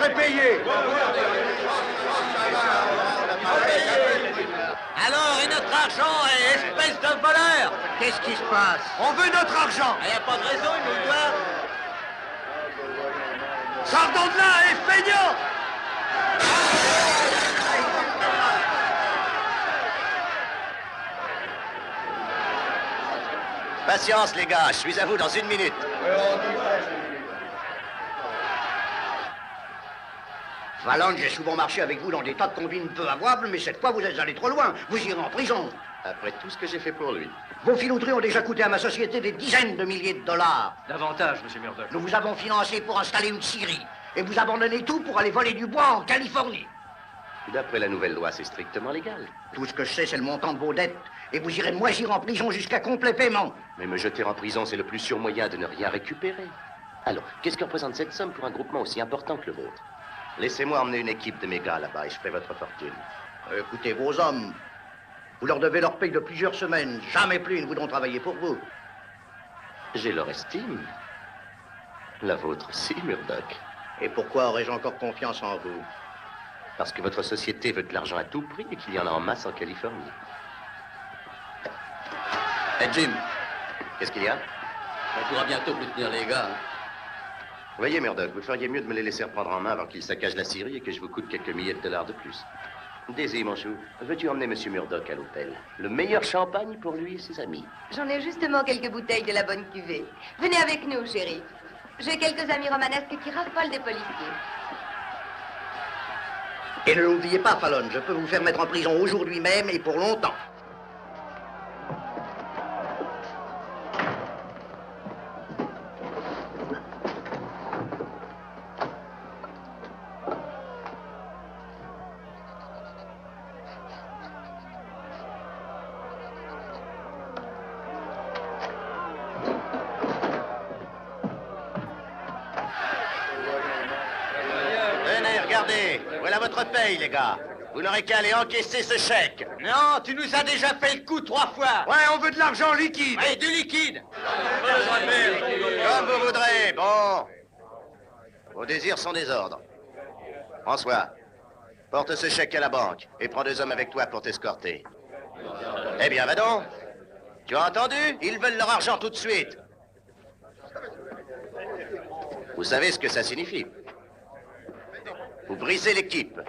serez payé. Alors, et notre argent, espèce de voleur? Qu'est-ce qui se passe? On veut notre argent. Il n'y a pas de raison, il nous le doit. Pardon de là, feignant! Patience, les gars, je suis à vous dans 1 minute. Fallon, j'ai souvent marché avec vous dans des tas de combines peu avouables, mais cette fois, vous êtes allé trop loin. Vous irez en prison. Après tout ce que j'ai fait pour lui. Vos filouteries ont déjà coûté à ma société des dizaines de milliers de dollars. Davantage, monsieur Murdoch. Nous vous avons financé pour installer une scierie. Et vous abandonnez tout pour aller voler du bois en Californie. D'après la nouvelle loi, c'est strictement légal. Tout ce que je sais, c'est le montant de vos dettes. Et vous irez moisir en prison jusqu'à complet paiement. Mais me jeter en prison, c'est le plus sûr moyen de ne rien récupérer. Alors, qu'est-ce que représente cette somme pour un groupement aussi important que le vôtre? Laissez-moi emmener une équipe de mes gars là-bas et je ferai votre fortune. Écoutez, vos hommes, vous leur devez leur paye de plusieurs semaines. Jamais plus ils ne voudront travailler pour vous. J'ai leur estime. La vôtre aussi, Murdoch. Et pourquoi aurais-je encore confiance en vous? Parce que votre société veut de l'argent à tout prix et qu'il y en a en masse en Californie. Eh, Jim, Qu'est-ce qu'il y a? on pourra bientôt plus tenir les gars. Voyez, Murdoch, vous feriez mieux de me les laisser reprendre en main avant qu'ils saccagent la Syrie et que je vous coûte quelques milliers de dollars de plus. Daisy, mon chou, veux-tu emmener M. Murdoch à l'hôtel? Le meilleur champagne pour lui et ses amis. J'en ai justement quelques bouteilles de la bonne cuvée. Venez avec nous, chérie. J'ai quelques amis romanesques qui raffolent des policiers. Et ne l'oubliez pas, Fallon, je peux vous faire mettre en prison aujourd'hui même et pour longtemps. Venez, regardez. Voilà votre paye, les gars. Vous n'aurez qu'à aller encaisser ce chèque. Non, tu nous as déjà fait le coup 3 fois. Ouais, on veut de l'argent liquide. Et du liquide. Comme vous voudrez. Bon. Vos désirs sont des ordres. François, porte ce chèque à la banque et prends 2 hommes avec toi pour t'escorter. Eh bien, va donc. Tu as entendu? Ils veulent leur argent tout de suite. Vous savez ce que ça signifie? Vous brisez l'équipe.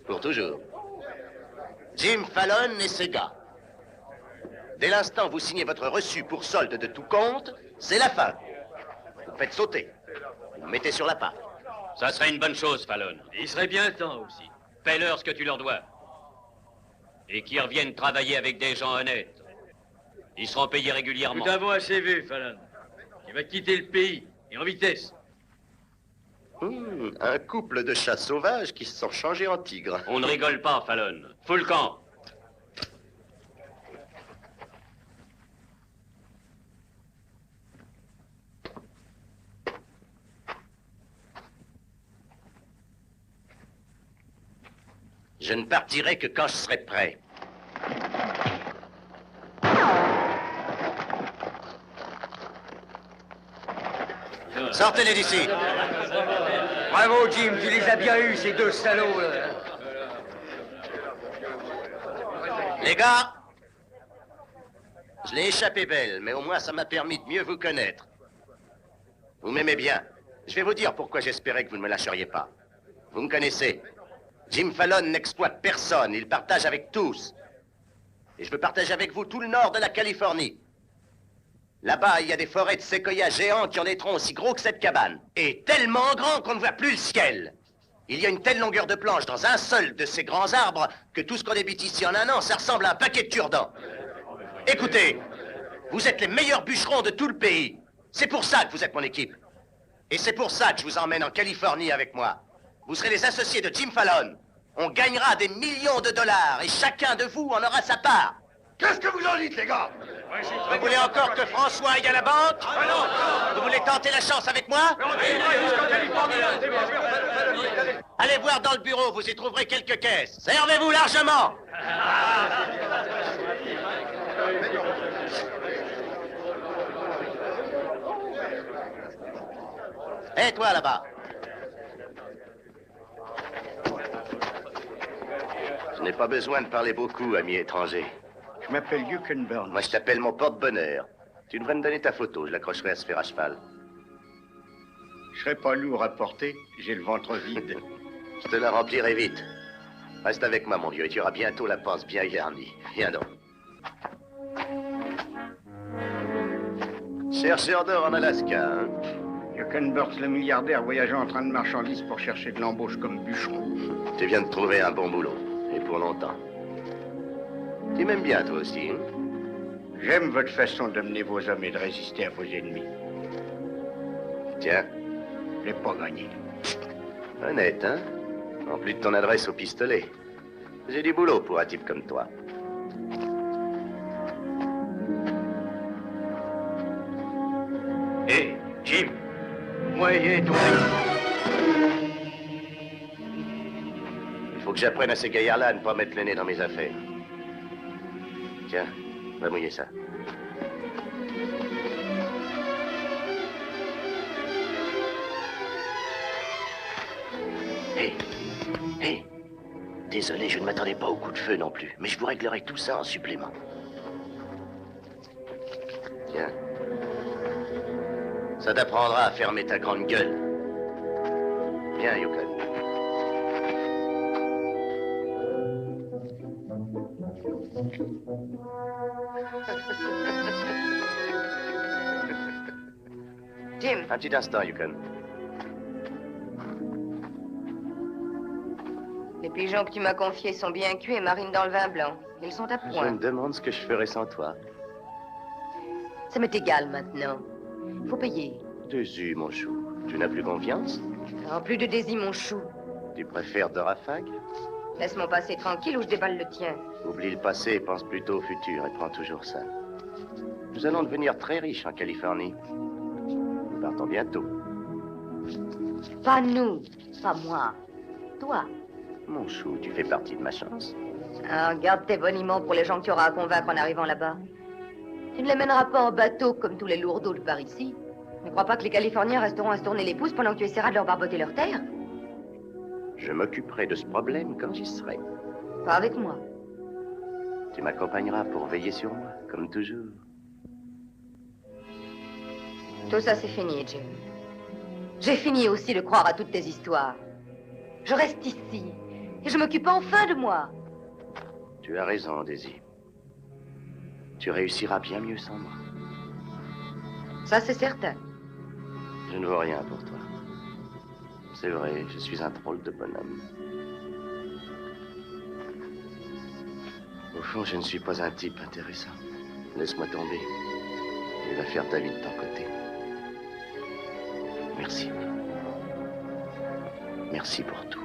Pour toujours. Jim Fallon et ses gars. Dès l'instant où vous signez votre reçu pour solde de tout compte, c'est la fin. Vous faites sauter. Vous mettez sur la patte. Ça serait une bonne chose, Fallon. Il serait bien temps aussi. Fais-leur ce que tu leur dois. Et qu'ils reviennent travailler avec des gens honnêtes. Ils seront payés régulièrement. Nous t'avons assez vu, Fallon. Tu vas quitter le pays, et en vitesse. Un couple de chats sauvages qui se sont changés en tigres. On ne rigole pas, Fallon. Fous le camp. Je ne partirai que quand je serai prêt. Sortez-les d'ici. Bravo, Jim, tu les as bien eus, ces 2 salauds, là. Les gars, je l'ai échappé belle, mais au moins ça m'a permis de mieux vous connaître. Vous m'aimez bien. Je vais vous dire pourquoi j'espérais que vous ne me lâcheriez pas. Vous me connaissez. Jim Fallon n'exploite personne, il partage avec tous. Et je veux partager avec vous tout le nord de la Californie. Là-bas, il y a des forêts de séquoias géants qui en des troncs aussi gros que cette cabane. Et tellement grands qu'on ne voit plus le ciel. Il y a une telle longueur de planche dans un seul de ces grands arbres que tout ce qu'on débite ici en un an, ça ressemble à un paquet de cure-dents. Écoutez, vous êtes les meilleurs bûcherons de tout le pays. C'est pour ça que vous êtes mon équipe. Et c'est pour ça que je vous emmène en Californie avec moi. Vous serez les associés de Jim Fallon. On gagnera des millions de dollars et chacun de vous en aura sa part. Qu'est-ce que vous en dites, les gars? Vous voulez encore que François aille à la banque? Vous voulez tenter la chance avec moi? Allez voir dans le bureau, vous y trouverez quelques caisses. Servez-vous largement. Et toi là-bas, Je n'ai pas besoin de parler beaucoup, ami étranger. Je m'appelle Yukon Burns. Moi, je t'appelle mon porte-bonheur. Tu devrais me donner ta photo, je l'accrocherai à ce fer à cheval. Je serai pas lourd à porter, j'ai le ventre vide. Je te la remplirai vite. Reste avec moi, mon vieux, et tu auras bientôt la panse bien garnie. Viens donc. Chercheur d'or en Alaska, hein? Yukon Burns, le milliardaire, voyageant en train de marchandises pour chercher de l'embauche comme bûcheron. Tu viens de trouver un bon boulot, et pour longtemps. Tu m'aimes bien, toi aussi, hein? J'aime votre façon de mener vos hommes et de résister à vos ennemis. Tiens. Je l'ai pas gagné. Honnête, hein? En plus de ton adresse au pistolet. J'ai du boulot pour un type comme toi. Hé, Jim. Moyen toi. Il faut que j'apprenne à ces gaillards-là à ne pas mettre le nez dans mes affaires. Tiens, va mouiller ça. Hé, hé. Désolé, je ne m'attendais pas au coup de feu non plus, mais je vous réglerai tout ça en supplément. Tiens. Ça t'apprendra à fermer ta grande gueule. Viens, Yukon. Jim, Un petit instant, Yukon. les pigeons que tu m'as confiés sont bien cuits et marinent dans le vin blanc. Ils sont à Je point. me demande ce que je ferais sans toi. Ça m'est égal maintenant. Faut payer. Désu, mon chou. Tu n'as plus confiance? En plus de désir, mon chou. Tu préfères de rafag? Laisse mon passé tranquille ou je déballe le tien. Oublie le passé et pense plutôt au futur et prends toujours ça. Nous allons devenir très riches en Californie. Nous partons bientôt. Pas nous, pas moi. Toi. Mon chou, tu fais partie de ma chance. Alors, garde tes boniments pour les gens que tu auras à convaincre en arrivant là-bas. Tu ne les mèneras pas en bateau comme tous les lourdeaux de par ici. Ne crois pas que les Californiens resteront à se tourner les pouces pendant que tu essaieras de leur barboter leur terre. Je m'occuperai de ce problème quand j'y serai. Pas avec moi. Tu m'accompagneras pour veiller sur moi, comme toujours. Tout ça, c'est fini, Jim. J'ai fini aussi de croire à toutes tes histoires. Je reste ici et je m'occupe enfin de moi. Tu as raison, Daisy. Tu réussiras bien mieux sans moi. Ça, c'est certain. Je ne veux rien pour toi. C'est vrai, je suis un drôle de bonhomme. Au fond, je ne suis pas un type intéressant. Laisse-moi tomber. Et va faire ta vie de ton côté. Merci. Merci pour tout.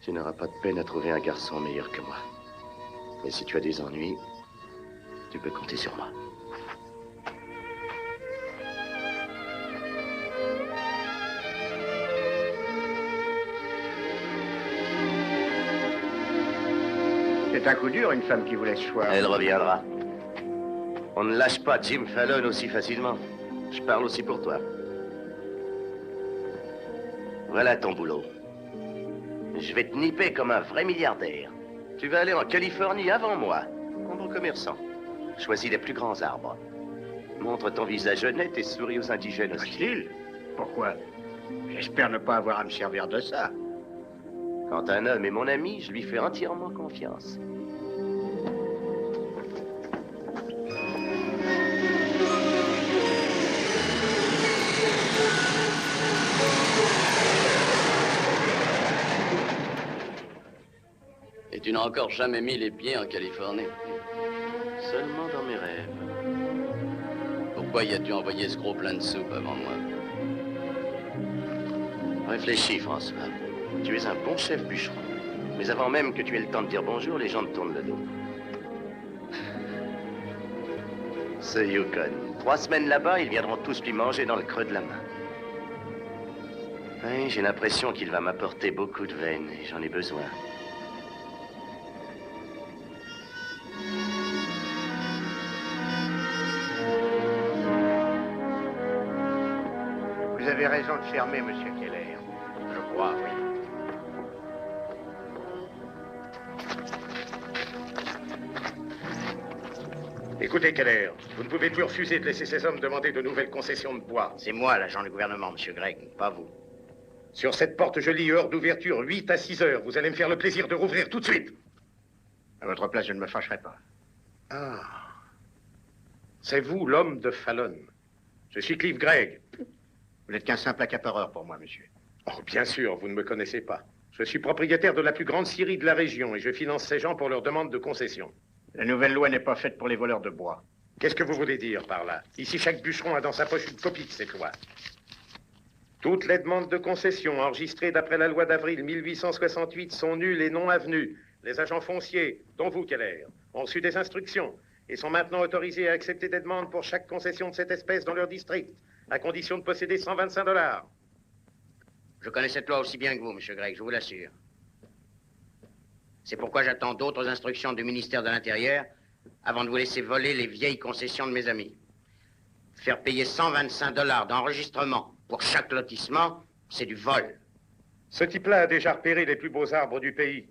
Tu n'auras pas de peine à trouver un garçon meilleur que moi. Mais si tu as des ennuis, tu peux compter sur moi. C'est un coup dur, une femme qui vous laisse choir. Elle reviendra. On ne lâche pas Jim Fallon aussi facilement. Je parle aussi pour toi. Voilà ton boulot. Je vais te nipper comme un vrai milliardaire. Tu vas aller en Californie avant moi, comme bon commerçant. Choisis les plus grands arbres. Montre ton visage honnête et souris aux indigènes aussi. Hostile? Pourquoi? J'espère ne pas avoir à me servir de ça. Quand un homme est mon ami, je lui fais entièrement confiance. Et tu n'as encore jamais mis les pieds en Californie. Seulement dans mes rêves. Pourquoi y as-tu envoyé ce gros plein de soupe avant moi? Réfléchis, François. Tu es un bon chef bûcheron. Mais avant même que tu aies le temps de dire bonjour, les gens te tournent le dos. Ce Yukon. 3 semaines là-bas, ils viendront tous lui manger dans le creux de la main. Oui, j'ai l'impression qu'il va m'apporter beaucoup de veines et j'en ai besoin. Vous avez raison de fermer, monsieur Keller. Je crois, oui. Écoutez, Keller, vous ne pouvez plus refuser de laisser ces hommes demander de nouvelles concessions de bois. C'est moi, l'agent du gouvernement, monsieur Gregg, pas vous. Sur cette porte, je lis heure d'ouverture 8 à 6 heures. Vous allez me faire le plaisir de rouvrir tout de suite. À votre place, je ne me fâcherai pas. Ah. C'est vous, l'homme de Fallon. Je suis Cliff Gregg. Vous n'êtes qu'un simple accapareur pour moi, monsieur. Oh, bien sûr, vous ne me connaissez pas. Je suis propriétaire de la plus grande scierie de la région et je finance ces gens pour leur demande de concession. La nouvelle loi n'est pas faite pour les voleurs de bois. Qu'est-ce que vous voulez dire par là? Ici, chaque bûcheron a dans sa poche une copie de cette loi. Toutes les demandes de concession enregistrées d'après la loi d'avril 1868 sont nulles et non avenues. Les agents fonciers, dont vous, Keller, ont reçu des instructions et sont maintenant autorisés à accepter des demandes pour chaque concession de cette espèce dans leur district, à condition de posséder 125 $. Je connais cette loi aussi bien que vous, monsieur Gregg, je vous l'assure. C'est pourquoi j'attends d'autres instructions du ministère de l'Intérieur avant de vous laisser voler les vieilles concessions de mes amis. Faire payer 125 $ d'enregistrement pour chaque lotissement, c'est du vol. Ce type-là a déjà repéré les plus beaux arbres du pays.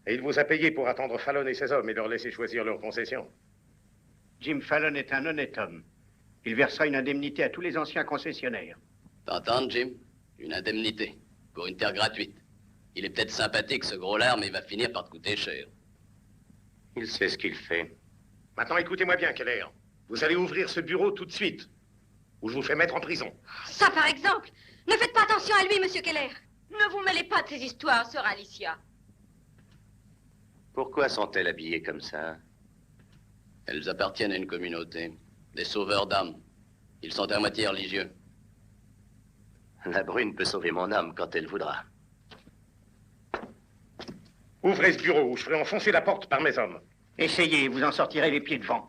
Et il vous a payé pour attendre Fallon et ses hommes et leur laisser choisir leurs concessions. Jim Fallon est un honnête homme. Il versera une indemnité à tous les anciens concessionnaires. T'entends, Jim? Une indemnité. Pour une terre gratuite. Il est peut-être sympathique, ce gros lard, mais il va finir par te coûter cher. Il sait ce qu'il fait. Maintenant, écoutez-moi bien, Keller. Vous allez ouvrir ce bureau tout de suite, ou je vous fais mettre en prison. Ça, par exemple. Ne faites pas attention à lui, monsieur Keller. Ne vous mêlez pas de ces histoires, sœur Alicia. Pourquoi sont-elles habillées comme ça? Elles appartiennent à une communauté. Des sauveurs d'âmes. Ils sont à moitié religieux. La brune peut sauver mon âme quand elle voudra. Ouvrez ce bureau ou je ferai enfoncer la porte par mes hommes. Essayez, vous en sortirez les pieds devant.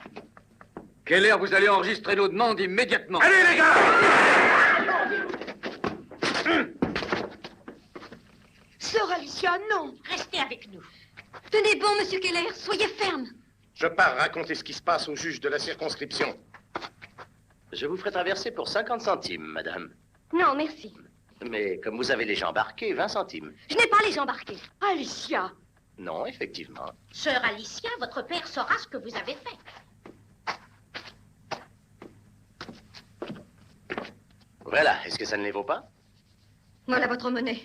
Keller, vous allez enregistrer nos demandes immédiatement. Allez, les gars! Sœur Alicia, non. Restez avec nous. Tenez bon, monsieur Keller, soyez ferme. Je pars raconter ce qui se passe au juge de la circonscription. Je vous ferai traverser pour 50 centimes, madame. Non, merci. Mais comme vous avez les gens embarqués, 20 centimes. Je n'ai pas les gens embarqués. Alicia. Non, effectivement. Sœur Alicia, votre père saura ce que vous avez fait. Voilà, est-ce que ça ne les vaut pas? Voilà votre monnaie.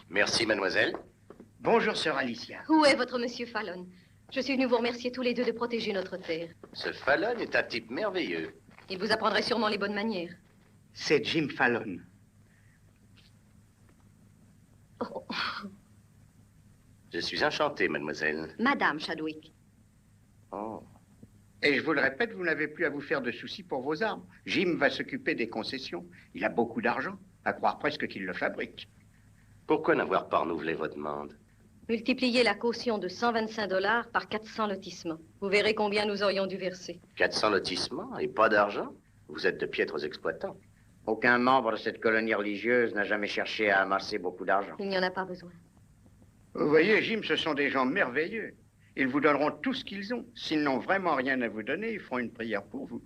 Merci, mademoiselle. Bonjour, sœur Alicia. Où est votre monsieur Fallon? Je suis venu vous remercier tous les deux de protéger notre terre. Ce Fallon est un type merveilleux. Il vous apprendrait sûrement les bonnes manières. C'est Jim Fallon. Oh. Je suis enchanté, mademoiselle. Madame Chadwick. Oh. Et je vous le répète, vous n'avez plus à vous faire de soucis pour vos arbres. Jim va s'occuper des concessions. Il a beaucoup d'argent, à croire presque qu'il le fabrique. Pourquoi n'avoir pas renouvelé votre demande? Multipliez la caution de 125 $ par 400 lotissements. Vous verrez combien nous aurions dû verser. 400 lotissements et pas d'argent? Vous êtes de piètres exploitants. Aucun membre de cette colonie religieuse n'a jamais cherché à amasser beaucoup d'argent. Il n'y en a pas besoin. Vous voyez, Jim, ce sont des gens merveilleux. Ils vous donneront tout ce qu'ils ont. S'ils n'ont vraiment rien à vous donner, ils feront une prière pour vous.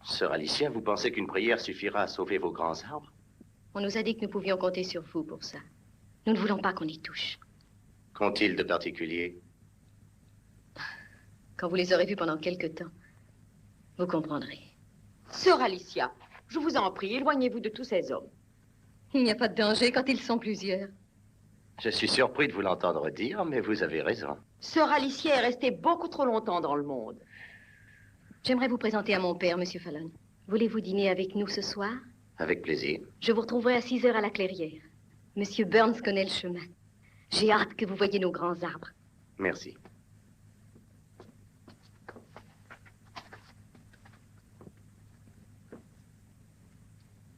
Sœur Alicia, vous pensez qu'une prière suffira à sauver vos grands arbres? On nous a dit que nous pouvions compter sur vous pour ça. Nous ne voulons pas qu'on y touche. Qu'ont-ils de particulier? Quand vous les aurez vus pendant quelque temps, vous comprendrez. Sœur Alicia, je vous en prie, éloignez-vous de tous ces hommes. Il n'y a pas de danger quand ils sont plusieurs. Je suis surpris de vous l'entendre dire, mais vous avez raison. Sœur Alicia est restée beaucoup trop longtemps dans le monde. J'aimerais vous présenter à mon père, monsieur Fallon. Voulez-vous dîner avec nous ce soir? Avec plaisir. Je vous retrouverai à 6 heures à la clairière. Monsieur Burns connaît le chemin. J'ai hâte que vous voyiez nos grands arbres. Merci.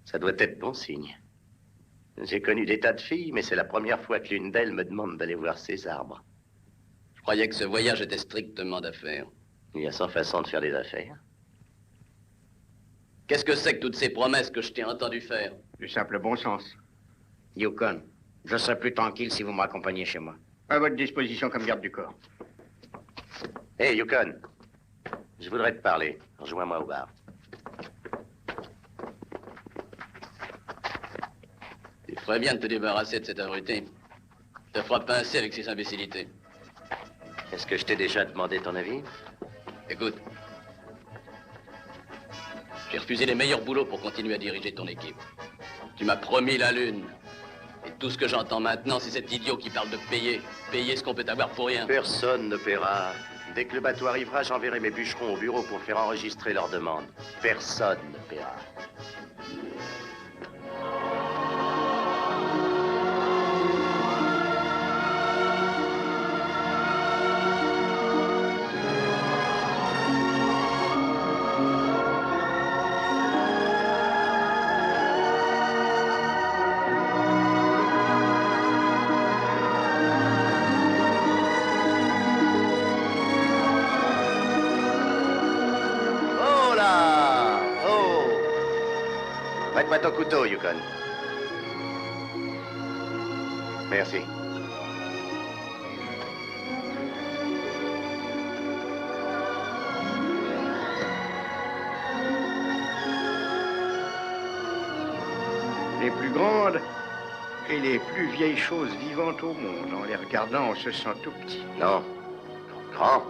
Ça doit être bon signe. J'ai connu des tas de filles, mais c'est la première fois que l'une d'elles me demande d'aller voir ses arbres. Je croyais que ce voyage était strictement d'affaires. Il y a 100 façons de faire des affaires. Qu'est-ce que c'est que toutes ces promesses que je t'ai entendu faire? Du simple bon sens. Yukon, je serai plus tranquille si vous me raccompagnez chez moi. À votre disposition comme garde du corps. Hé, Yukon, je voudrais te parler. Rejoins-moi au bar. Tu ferais bien de te débarrasser de cet abruti. Te fera pincer avec ses imbécilités. Est-ce que je t'ai déjà demandé ton avis? Écoute. J'ai refusé les meilleurs boulots pour continuer à diriger ton équipe. Tu m'as promis la lune. Et tout ce que j'entends maintenant, c'est cet idiot qui parle de payer. Payer ce qu'on peut avoir pour rien. Personne ne paiera. Dès que le bateau arrivera, j'enverrai mes bûcherons au bureau pour faire enregistrer leurs demandes. Personne ne paiera. Prête-moi ton couteau, Yukon. Merci. Les plus grandes et les plus vieilles choses vivantes au monde. En les regardant, on se sent tout petit. Non. Grand.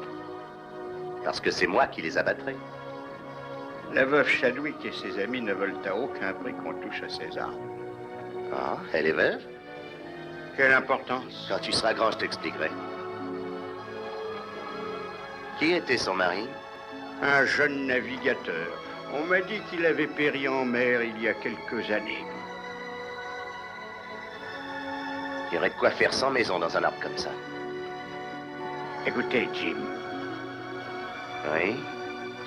Parce que c'est moi qui les abattrai. La veuve Chadwick et ses amis ne veulent à aucun prix qu'on touche à ses armes. Ah, elle est veuve? Quelle importance? Quand tu seras grand, je t'expliquerai. Qui était son mari? Un jeune navigateur. On m'a dit qu'il avait péri en mer il y a quelques années. Il y aurait de quoi faire 100 maisons dans un arbre comme ça. Écoutez, Jim. Oui?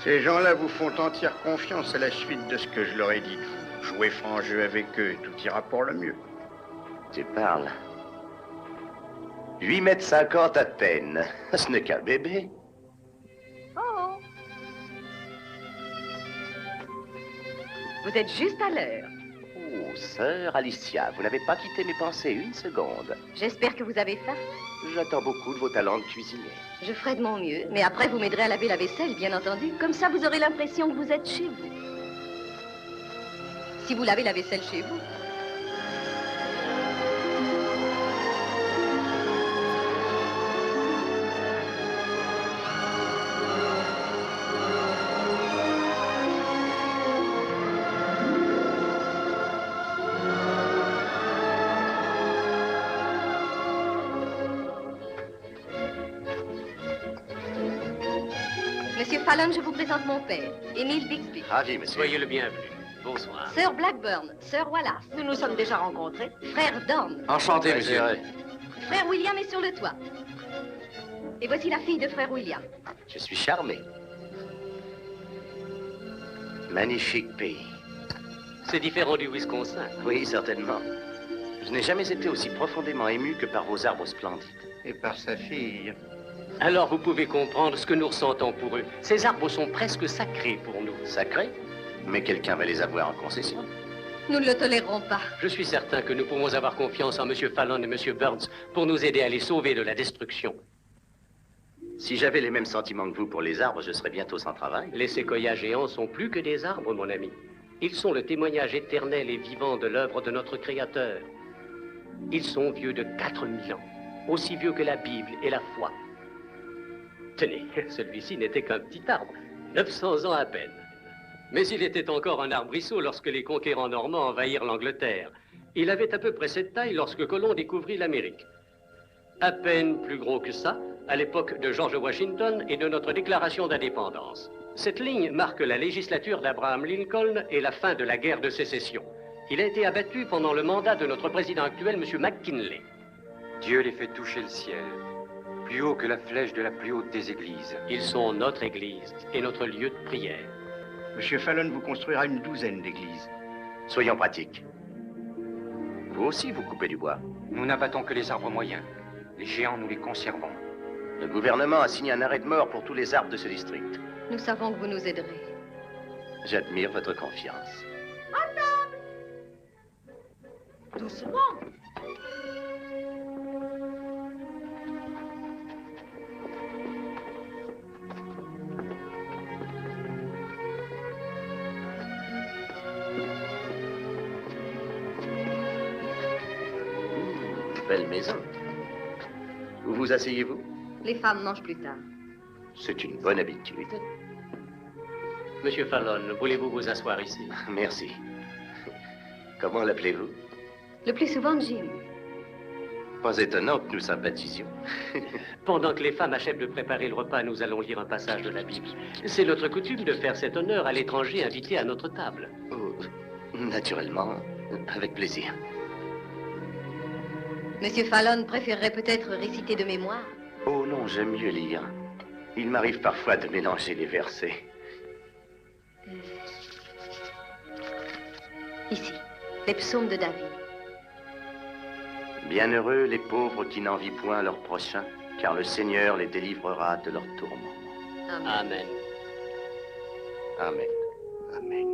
Ces gens-là vous font entière confiance à la suite de ce que je leur ai dit de vous. Jouez franc jeu avec eux, tout ira pour le mieux. Tu parles. 8,50 m à peine. Ce n'est qu'un bébé. Oh! Vous êtes juste à l'heure. Oh, sœur Alicia, vous n'avez pas quitté mes pensées une seconde. J'espère que vous avez faim. J'attends beaucoup de vos talents de cuisinier. Je ferai de mon mieux, mais après vous m'aiderez à laver la vaisselle, bien entendu. Comme ça, vous aurez l'impression que vous êtes chez vous. Si vous lavez la vaisselle chez vous. Monsieur Fallon, je vous présente mon père, Émile Bixby. Ravi, monsieur. Soyez le bienvenu. Bonsoir. Sir Blackburn, Sir Wallace. Nous nous sommes déjà rencontrés. Frère Dorn. Enchanté, monsieur. Frère William est sur le toit. Et voici la fille de frère William. Je suis charmé. Magnifique pays. C'est différent du Wisconsin. Oui, certainement. Je n'ai jamais été aussi profondément ému que par vos arbres splendides. Et par sa fille. Alors vous pouvez comprendre ce que nous ressentons pour eux. Ces arbres sont presque sacrés pour nous. Sacrés? Mais quelqu'un va les avoir en concession. Nous ne le tolérerons pas. Je suis certain que nous pouvons avoir confiance en M. Fallon et M. Burns pour nous aider à les sauver de la destruction. Si j'avais les mêmes sentiments que vous pour les arbres, je serais bientôt sans travail. Les séquoias géants sont plus que des arbres, mon ami. Ils sont le témoignage éternel et vivant de l'œuvre de notre Créateur. Ils sont vieux de 4000 ans, aussi vieux que la Bible et la foi. Tenez, celui-ci n'était qu'un petit arbre, 900 ans à peine. Mais il était encore un arbrisseau lorsque les conquérants normands envahirent l'Angleterre. Il avait à peu près cette taille lorsque Colomb découvrit l'Amérique. À peine plus gros que ça, à l'époque de George Washington et de notre déclaration d'indépendance. Cette ligne marque la législature d'Abraham Lincoln et la fin de la guerre de sécession. Il a été abattu pendant le mandat de notre président actuel, M. McKinley. Dieu les fait toucher le ciel, plus haut que la flèche de la plus haute des églises. Ils sont notre église et notre lieu de prière. Monsieur Fallon vous construira une douzaine d'églises. Soyons pratiques. Vous aussi, vous coupez du bois. Nous n'abattons que les arbres moyens. Les géants, nous les conservons. Le gouvernement a signé un arrêt de mort pour tous les arbres de ce district. Nous savons que vous nous aiderez. J'admire votre confiance. Doucement. Belle maison. Où vous asseyez-vous? Les femmes mangent plus tard. C'est une bonne habitude. Monsieur Fallon, voulez-vous vous asseoir ici? Merci. Comment l'appelez-vous? Le plus souvent, Jim. Pas étonnant que nous sympathisions. Pendant que les femmes achèvent de préparer le repas, nous allons lire un passage de la Bible. C'est notre coutume de faire cet honneur à l'étranger invité à notre table. Oh, naturellement, avec plaisir. Monsieur Fallon préférerait peut-être réciter de mémoire. Oh non, j'aime mieux lire. Il m'arrive parfois de mélanger les versets. Ici, les psaumes de David. Bienheureux les pauvres qui n'envient point leur prochain, car le Seigneur les délivrera de leurs tourments. Amen. Amen. Amen.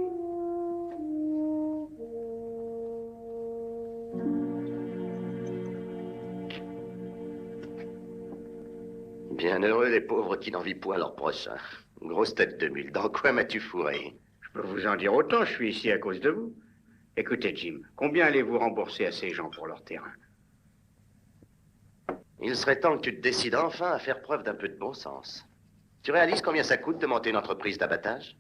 Bienheureux les pauvres qui n'envient point leur prochain. Grosse tête de mule, dans quoi m'as-tu fourré? Je peux vous en dire autant, je suis ici à cause de vous. Écoutez, Jim, combien allez-vous rembourser à ces gens pour leur terrain? Il serait temps que tu te décides enfin à faire preuve d'un peu de bon sens. Tu réalises combien ça coûte de monter une entreprise d'abattage?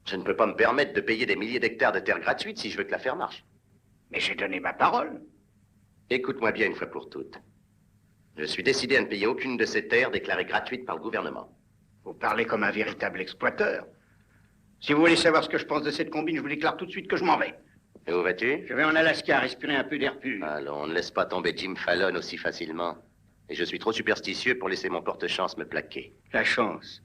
Je ne peux pas me permettre de payer des milliers d'hectares de terre gratuite si je veux que l'affaire marche. Mais j'ai donné ma parole. Écoute-moi bien une fois pour toutes. Je suis décidé à ne payer aucune de ces terres déclarées gratuites par le gouvernement. Vous parlez comme un véritable exploiteur. Si vous voulez savoir ce que je pense de cette combine, je vous déclare tout de suite que je m'en vais. Et où vas-tu? Je vais en Alaska respirer un peu d'air pur. Allons, ne laisse pas tomber Jim Fallon aussi facilement. Et je suis trop superstitieux pour laisser mon porte-chance me plaquer. La chance.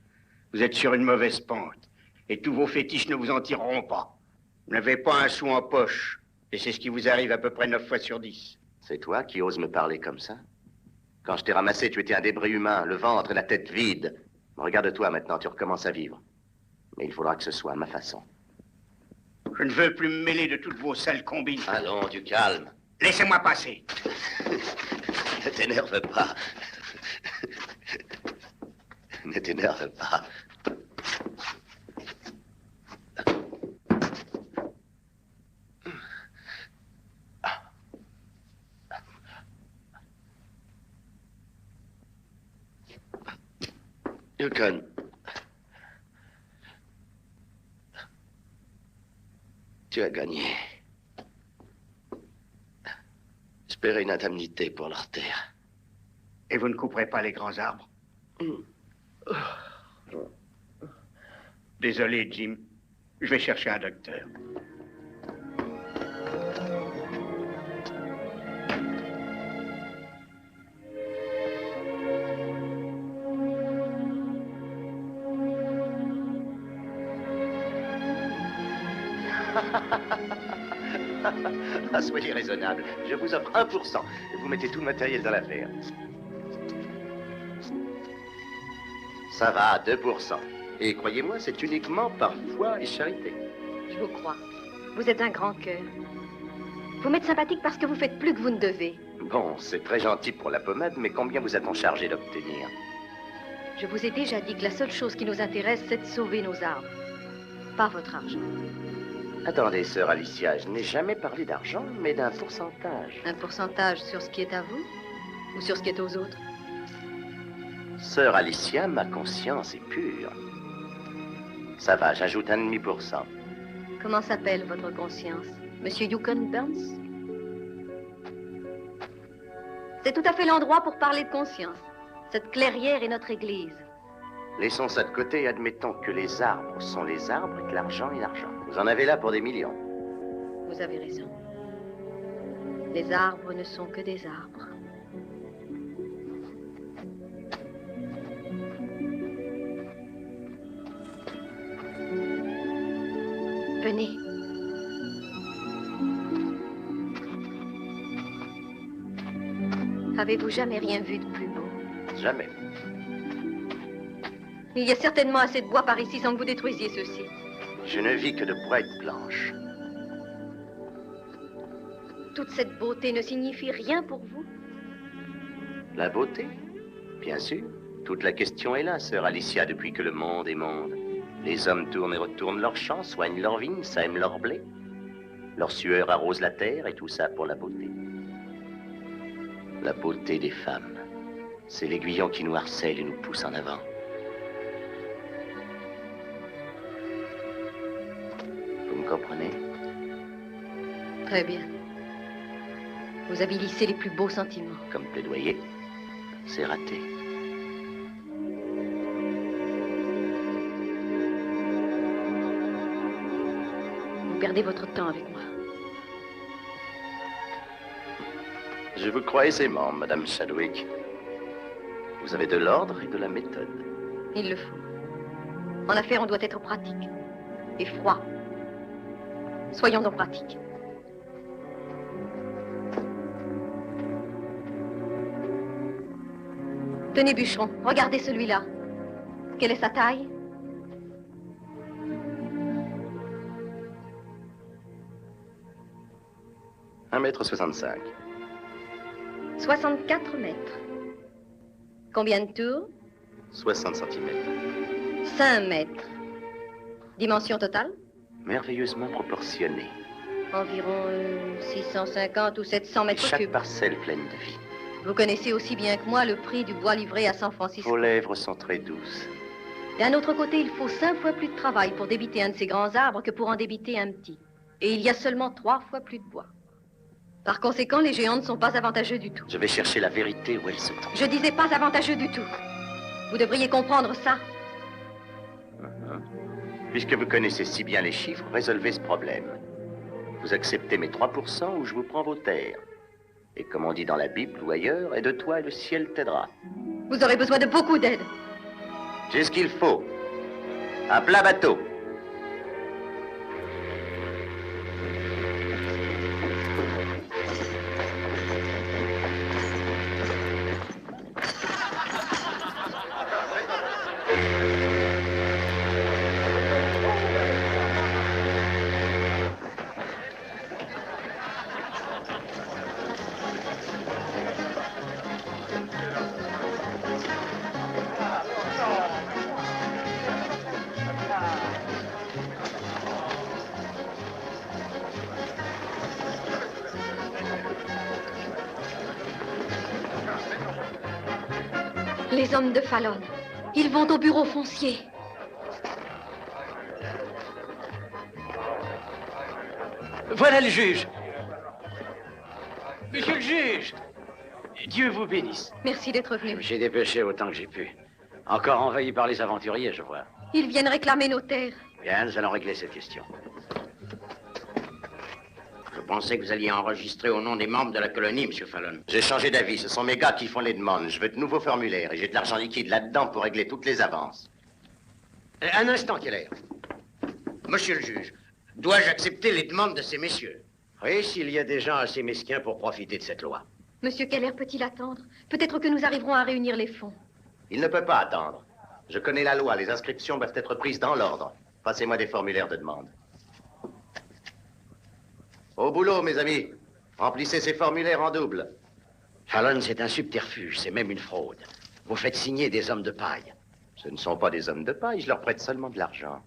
Vous êtes sur une mauvaise pente. Et tous vos fétiches ne vous en tireront pas. Vous n'avez pas un sou en poche. Et c'est ce qui vous arrive à peu près 9 fois sur 10. C'est toi qui oses me parler comme ça? Quand je t'ai ramassé, tu étais un débris humain, le ventre et la tête vide. Regarde-toi maintenant, tu recommences à vivre. Mais il faudra que ce soit à ma façon. Je ne veux plus me mêler de toutes vos sales combines. Allons, du calme. Laissez-moi passer. Ne t'énerve pas. Ne t'énerve pas. Yukon. Tu as gagné. Espérer une indemnité pour leur terre. Et vous ne couperez pas les grands arbres? Désolé, Jim. Je vais chercher un docteur. Ah, soyez raisonnable. Je vous offre 1%. Et vous mettez tout le matériel dans l'affaire. Ça va, 2%. Et croyez-moi, c'est uniquement par foi et charité. Je vous crois. Vous êtes un grand cœur. Vous m'êtes sympathique parce que vous faites plus que vous ne devez. Bon, c'est très gentil pour la pommade, mais combien vous a-t-on chargé d'obtenir? Je vous ai déjà dit que la seule chose qui nous intéresse, c'est de sauver nos arbres. Pas votre argent. Attendez, sœur Alicia, je n'ai jamais parlé d'argent, mais d'un pourcentage. Un pourcentage sur ce qui est à vous ou sur ce qui est aux autres? Sœur Alicia, ma conscience est pure. Ça va, j'ajoute 1,5%. Comment s'appelle votre conscience? Monsieur Yukon Burns? C'est tout à fait l'endroit pour parler de conscience. Cette clairière est notre église. Laissons ça de côté et admettons que les arbres sont les arbres et que l'argent est l'argent. Vous en avez là pour des millions. Vous avez raison. Les arbres ne sont que des arbres. Venez. Avez-vous jamais rien vu de plus beau? Jamais. Il y a certainement assez de bois par ici sans que vous détruisiez ceci. Je ne vis que de bois et de planches. Toute cette beauté ne signifie rien pour vous? La beauté? Bien sûr. Toute la question est là, sœur Alicia, depuis que le monde est monde. Les hommes tournent et retournent leurs champs, soignent leurs vignes, sèment leur blé. Leur sueur arrose la terre et tout ça pour la beauté. La beauté des femmes. C'est l'aiguillon qui nous harcèle et nous pousse en avant. Vous me comprenez? Très bien. Vous avilissez les plus beaux sentiments. Comme plaidoyer, c'est raté. Vous perdez votre temps avec moi. Je vous crois aisément, Madame Chadwick. Vous avez de l'ordre et de la méthode. Il le faut. En affaires, on doit être pratique et froid. Soyons donc pratiques. Tenez, bûcheron, regardez celui-là. Quelle est sa taille? Un mètre 65. 64 mètres. Combien de tours? 60 centimètres. 5 mètres. Dimension totale? Merveilleusement proportionné. Environ 650 ou 700 mètres Chaque cubes. parcelle pleine de vie. Vous connaissez aussi bien que moi le prix du bois livré à San Francisco. Vos lèvres sont très douces. D'un autre côté, il faut 5 fois plus de travail pour débiter un de ces grands arbres que pour en débiter un petit. Et il y a seulement 3 fois plus de bois. Par conséquent, les géants ne sont pas avantageux du tout. Je vais chercher la vérité où elle se trouve. Je disais pas avantageux du tout. Vous devriez comprendre ça. Puisque vous connaissez si bien les chiffres, résolvez ce problème. Vous acceptez mes 3% ou je vous prends vos terres. Et comme on dit dans la Bible ou ailleurs, aide-toi et le ciel t'aidera. Vous aurez besoin de beaucoup d'aide. J'ai ce qu'il faut. À plat bateau. Les hommes de Fallon, ils vont au bureau foncier. Voilà le juge. Monsieur le juge, Dieu vous bénisse. Merci d'être venu. J'ai dépêché autant que j'ai pu. Encore envahi par les aventuriers, je vois. Ils viennent réclamer nos terres. Bien, nous allons régler cette question. Je pensais que vous alliez enregistrer au nom des membres de la colonie, Monsieur Fallon. J'ai changé d'avis. Ce sont mes gars qui font les demandes. Je veux de nouveaux formulaires et j'ai de l'argent liquide là-dedans pour régler toutes les avances. Un instant, Keller. Monsieur le juge, dois-je accepter les demandes de ces messieurs? Oui, s'il y a des gens assez mesquins pour profiter de cette loi. Monsieur Keller peut-il attendre? Peut-être que nous arriverons à réunir les fonds. Il ne peut pas attendre. Je connais la loi. Les inscriptions doivent être prises dans l'ordre. Passez-moi des formulaires de demande. Au boulot, mes amis. Remplissez ces formulaires en double. Fallon, c'est un subterfuge, c'est même une fraude. Vous faites signer des hommes de paille. Ce ne sont pas des hommes de paille, je leur prête seulement de l'argent.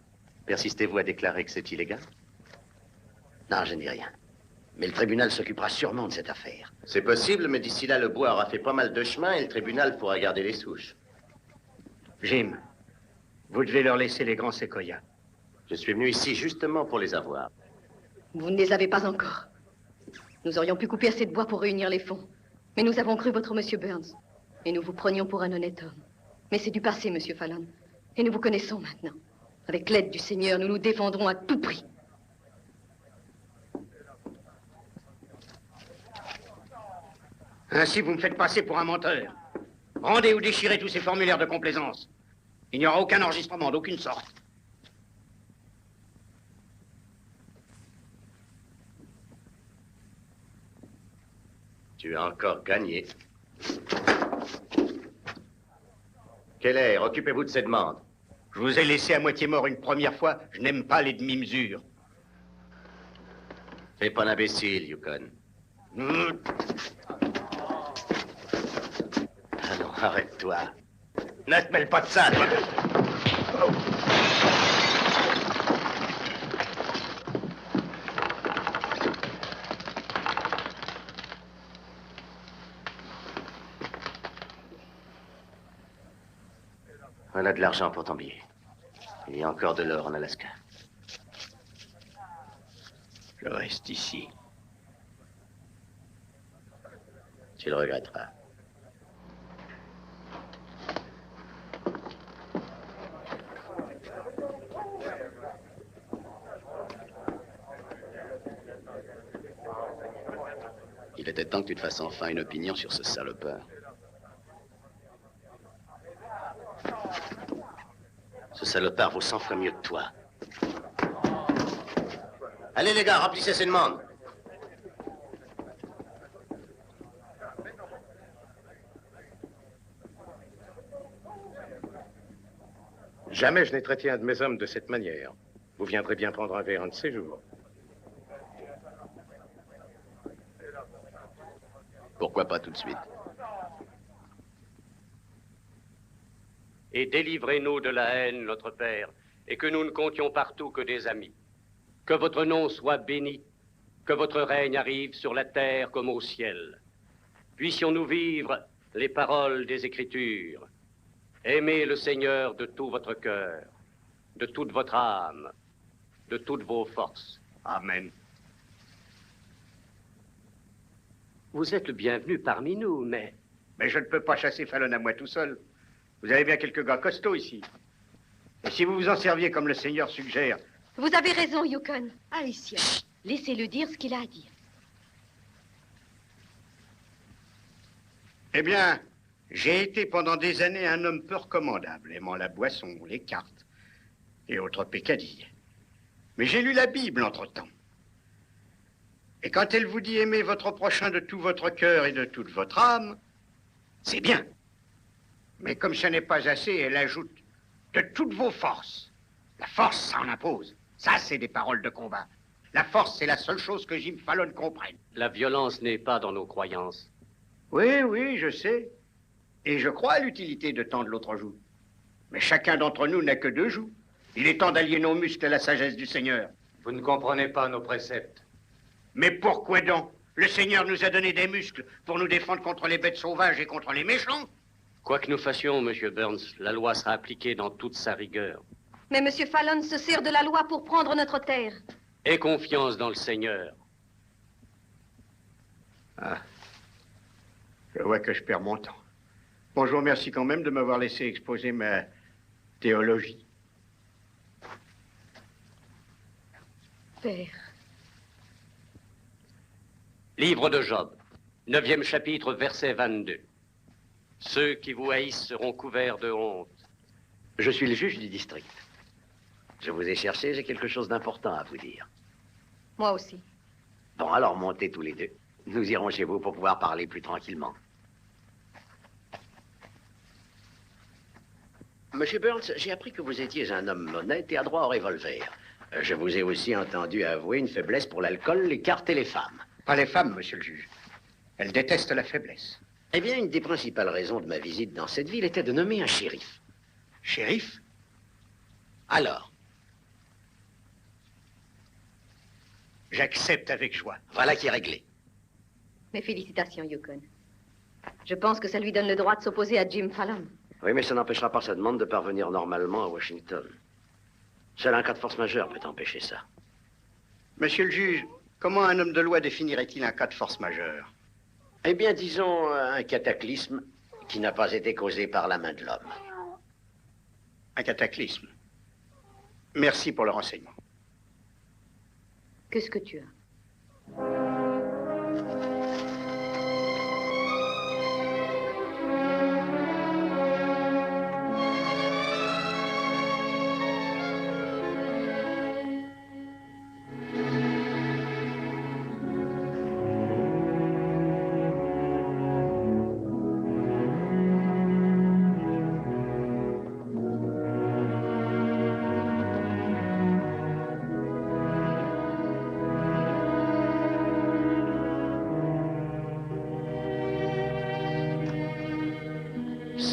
Persistez-vous à déclarer que c'est illégal? Non, je ne dis rien. Mais le tribunal s'occupera sûrement de cette affaire. C'est possible, mais d'ici là, le bois aura fait pas mal de chemin et le tribunal pourra garder les souches. Jim, vous devez leur laisser les grands séquoias. Je suis venu ici justement pour les avoir. Vous ne les avez pas encore. Nous aurions pu couper assez de bois pour réunir les fonds. Mais nous avons cru votre monsieur Burns. Et nous vous prenions pour un honnête homme. Mais c'est du passé, monsieur Fallon. Et nous vous connaissons maintenant. Avec l'aide du Seigneur, nous nous défendrons à tout prix. Ainsi, vous me faites passer pour un menteur. Rendez ou déchirez tous ces formulaires de complaisance. Il n'y aura aucun enregistrement d'aucune sorte. Tu as encore gagné. Keller, occupez-vous de ces demandes. Je vous ai laissé à moitié mort une première fois. Je n'aime pas les demi-mesures. Fais pas l'imbécile, Yukon. Allons, arrête-toi. Ne te mêle pas de ça, toi. Voilà de l'argent pour ton billet. Il y a encore de l'or en Alaska. Je reste ici. Tu le regretteras. Il était temps que tu te fasses enfin une opinion sur ce salopard. Ce salopard vaut 100 fois mieux que toi. Allez, les gars, remplissez ces demandes. Jamais je n'ai traité un de mes hommes de cette manière. Vous viendrez bien prendre un verre un de ces jours. Pourquoi pas tout de suite? Et délivrez-nous de la haine, notre Père, et que nous ne comptions partout que des amis. Que votre nom soit béni, que votre règne arrive sur la terre comme au ciel. Puissions-nous vivre les paroles des Écritures. Aimez le Seigneur de tout votre cœur, de toute votre âme, de toutes vos forces. Amen. Vous êtes le bienvenu parmi nous, mais... Mais je ne peux pas chasser Fallon à moi tout seul. Vous avez bien quelques gars costauds ici. Et si vous vous en serviez comme le Seigneur suggère... Vous avez raison, Yukon. Alicia, laissez-le dire ce qu'il a à dire. Eh bien, j'ai été pendant des années un homme peu recommandable, aimant la boisson, les cartes et autres peccadilles. Mais j'ai lu la Bible entre-temps. Et quand elle vous dit aimer votre prochain de tout votre cœur et de toute votre âme, c'est bien. Mais comme ce n'est pas assez, elle ajoute de toutes vos forces. La force, ça en impose. Ça, c'est des paroles de combat. La force, c'est la seule chose que Jim Fallon comprenne. La violence n'est pas dans nos croyances. Oui, oui, je sais. Et je crois à l'utilité de tendre l'autre joue. Mais chacun d'entre nous n'a que deux joues. Il est temps d'allier nos muscles à la sagesse du Seigneur. Vous ne comprenez pas nos préceptes. Mais pourquoi donc? Le Seigneur nous a donné des muscles pour nous défendre contre les bêtes sauvages et contre les méchants. Quoi que nous fassions, Monsieur Burns, la loi sera appliquée dans toute sa rigueur. Mais Monsieur Fallon se sert de la loi pour prendre notre terre. Aie confiance dans le Seigneur. Ah. Je vois que je perds mon temps. Bon, je vous remercie quand même de m'avoir laissé exposer ma théologie. Père. Livre de Job, 9e chapitre, verset 22. Ceux qui vous haïssent seront couverts de honte. Je suis le juge du district. Je vous ai cherché, j'ai quelque chose d'important à vous dire. Moi aussi. Bon, alors montez tous les deux. Nous irons chez vous pour pouvoir parler plus tranquillement. Monsieur Burns, j'ai appris que vous étiez un homme honnête et adroit au revolver. Je vous ai aussi entendu avouer une faiblesse pour l'alcool, les cartes et les femmes. Pas les femmes, monsieur le juge. Elles détestent la faiblesse. Eh bien, une des principales raisons de ma visite dans cette ville était de nommer un shérif. Shérif? Alors? J'accepte avec joie. Voilà qui est réglé. Mes félicitations, Yukon. Je pense que ça lui donne le droit de s'opposer à Jim Fallon. Oui, mais ça n'empêchera pas sa demande de parvenir normalement à Washington. Seul un cas de force majeure peut empêcher ça. Monsieur le juge, comment un homme de loi définirait-il un cas de force majeure? Eh bien, disons un cataclysme qui n'a pas été causé par la main de l'homme. Un cataclysme. Merci pour le renseignement. Qu'est-ce que tu as?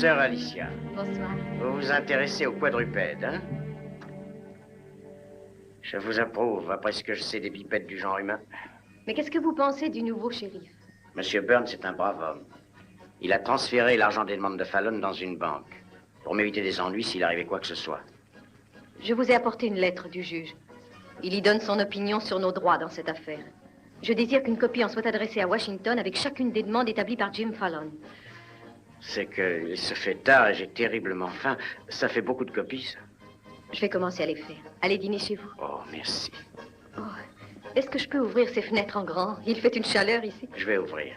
Sœur Alicia. Bonsoir. Vous vous intéressez aux quadrupèdes, hein? Je vous approuve, après ce que je sais des bipèdes du genre humain. Mais qu'est-ce que vous pensez du nouveau shérif? Monsieur Burns est un brave homme. Il a transféré l'argent d'Edmond de Fallon dans une banque pour m'éviter des ennuis s'il arrivait quoi que ce soit. Je vous ai apporté une lettre du juge. Il y donne son opinion sur nos droits dans cette affaire. Je désire qu'une copie en soit adressée à Washington avec chacune des demandes établies par Jim Fallon. C'est qu'il se fait tard et j'ai terriblement faim. Ça fait beaucoup de copies, ça. Je vais commencer à les faire. Allez dîner chez vous. Oh, merci. Oh, est-ce que je peux ouvrir ces fenêtres en grand? Il fait une chaleur ici. Je vais ouvrir.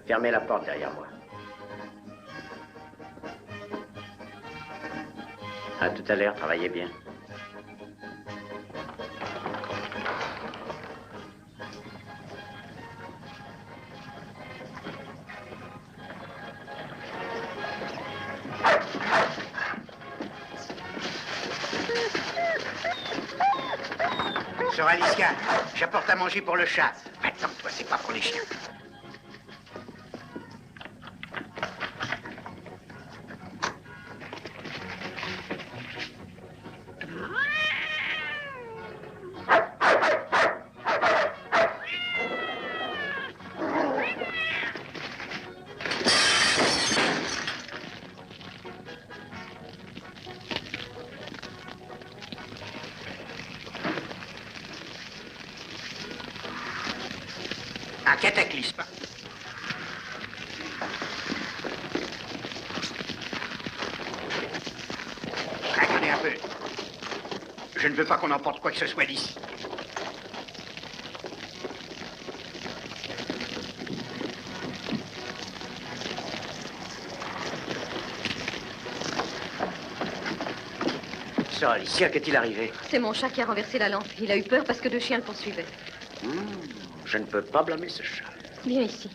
Fermez la porte derrière moi. À tout à l'heure, travaillez bien. Sœur Alicia, j'apporte à manger pour le chat. Attends, toi, c'est pas pour les chiens. Un cataclysme. Attendez un peu. Je ne veux pas qu'on emporte quoi que ce soit d'ici. Sœur Alicia, qu'est-il arrivé? C'est mon chat qui a renversé la lampe. Il a eu peur parce que deux chiens le poursuivaient. Je ne peux pas blâmer ce chat. Viens ici.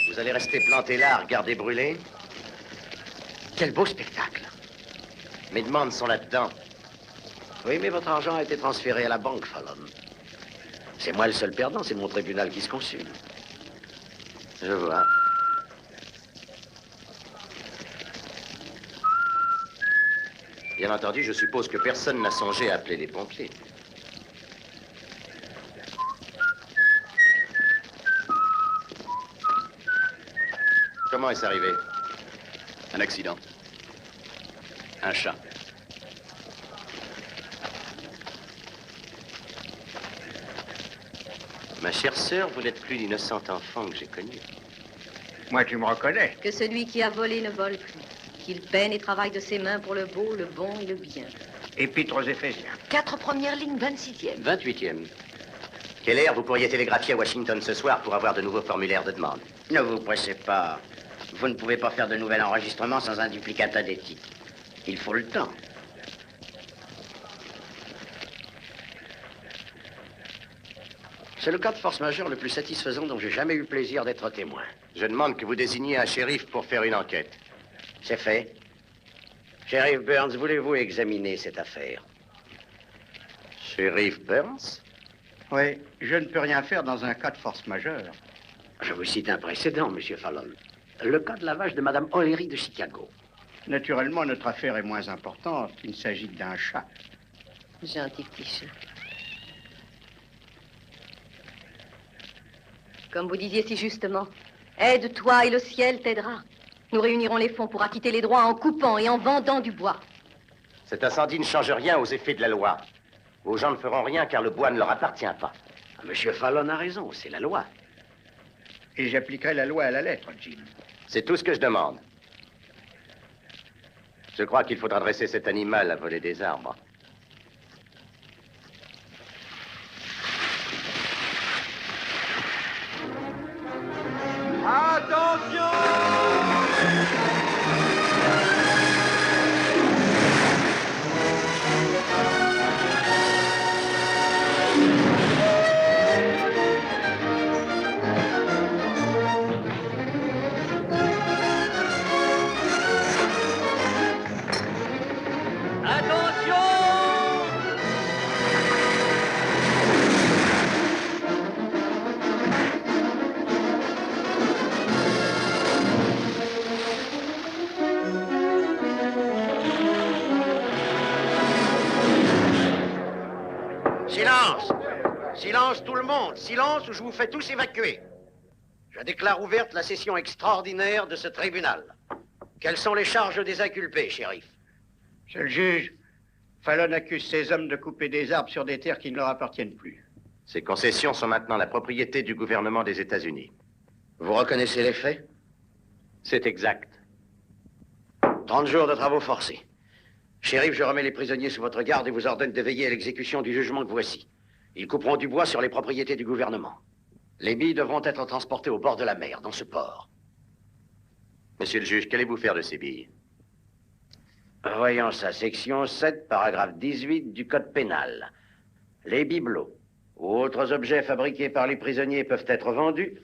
Vous allez rester planté là à regarder brûler? Quel beau spectacle. Mes demandes sont là-dedans. Oui, mais votre argent a été transféré à la banque, Fallon. C'est moi le seul perdant, c'est mon tribunal qui se consume. Je vois. Bien entendu, je suppose que personne n'a songé à appeler les pompiers. Comment est-ce arrivé? Un accident. Un chat. Ma chère sœur, vous n'êtes plus l'innocente enfant que j'ai connue. Moi, tu me reconnais. Que celui qui a volé ne vole plus. Qu'il peine et travaille de ses mains pour le beau, le bon et le bien. Épître aux Éphésiens. 4 premières lignes, 26e. 28e. Quelle heure vous pourriez télégraphier à Washington ce soir pour avoir de nouveaux formulaires de demande? Ne vous pressez pas. Vous ne pouvez pas faire de nouvel enregistrement sans un duplicata des titres. Il faut le temps. C'est le cas de force majeure le plus satisfaisant dont j'ai jamais eu le plaisir d'être témoin. Je demande que vous désigniez un shérif pour faire une enquête. C'est fait. Shérif Burns, voulez-vous examiner cette affaire? Shérif Burns? Oui, je ne peux rien faire dans un cas de force majeure. Je vous cite un précédent, Monsieur Fallon. Le cas de lavage de Madame O'Leary de Chicago. Naturellement, notre affaire est moins importante. Il s'agit d'un chat. Gentil petit chat. Comme vous disiez si justement, aide-toi et le ciel t'aidera. Nous réunirons les fonds pour acquitter les droits en coupant et en vendant du bois. Cet incendie ne change rien aux effets de la loi. Vos gens ne feront rien car le bois ne leur appartient pas. Monsieur Fallon a raison, c'est la loi. Et j'appliquerai la loi à la lettre, Jim. C'est tout ce que je demande. Je crois qu'il faudra dresser cet animal à voler des arbres. Attention! Silence! Silence tout le monde! Silence ou je vous fais tous évacuer. Je déclare ouverte la session extraordinaire de ce tribunal. Quelles sont les charges des inculpés, shérif? Monsieur le juge, Fallon accuse ces hommes de couper des arbres sur des terres qui ne leur appartiennent plus. Ces concessions sont maintenant la propriété du gouvernement des États-Unis. Vous reconnaissez les faits? C'est exact. 30 jours de travaux forcés. Shérif, je remets les prisonniers sous votre garde et vous ordonne de veiller à l'exécution du jugement que voici. Ils couperont du bois sur les propriétés du gouvernement. Les billes devront être transportées au bord de la mer, dans ce port. Monsieur le juge, qu'allez-vous faire de ces billes? Voyons ça, section 7, paragraphe 18 du Code pénal. Les bibelots ou autres objets fabriqués par les prisonniers peuvent être vendus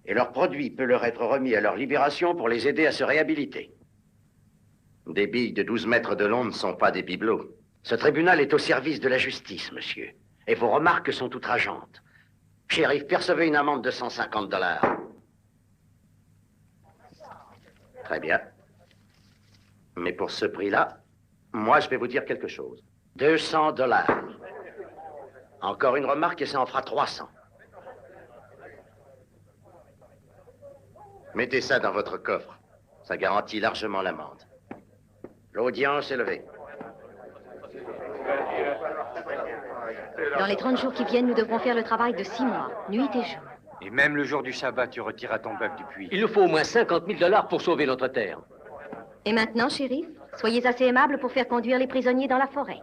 et leur produit peut leur être remis à leur libération pour les aider à se réhabiliter. Des billes de 12 mètres de long ne sont pas des bibelots. Ce tribunal est au service de la justice, monsieur. Et vos remarques sont outrageantes. Shérif, percevez une amende de 150 $. Très bien. Mais pour ce prix-là, moi, je vais vous dire quelque chose. 200 $. Encore une remarque et ça en fera 300. Mettez ça dans votre coffre. Ça garantit largement l'amende. L'audience est levée. Dans les 30 jours qui viennent, nous devrons faire le travail de 6 mois, nuit et jour. Et même le jour du sabbat, tu retireras ton bœuf du puits. Il nous faut au moins 50 000 $ pour sauver notre terre. Et maintenant, shérif, soyez assez aimable pour faire conduire les prisonniers dans la forêt.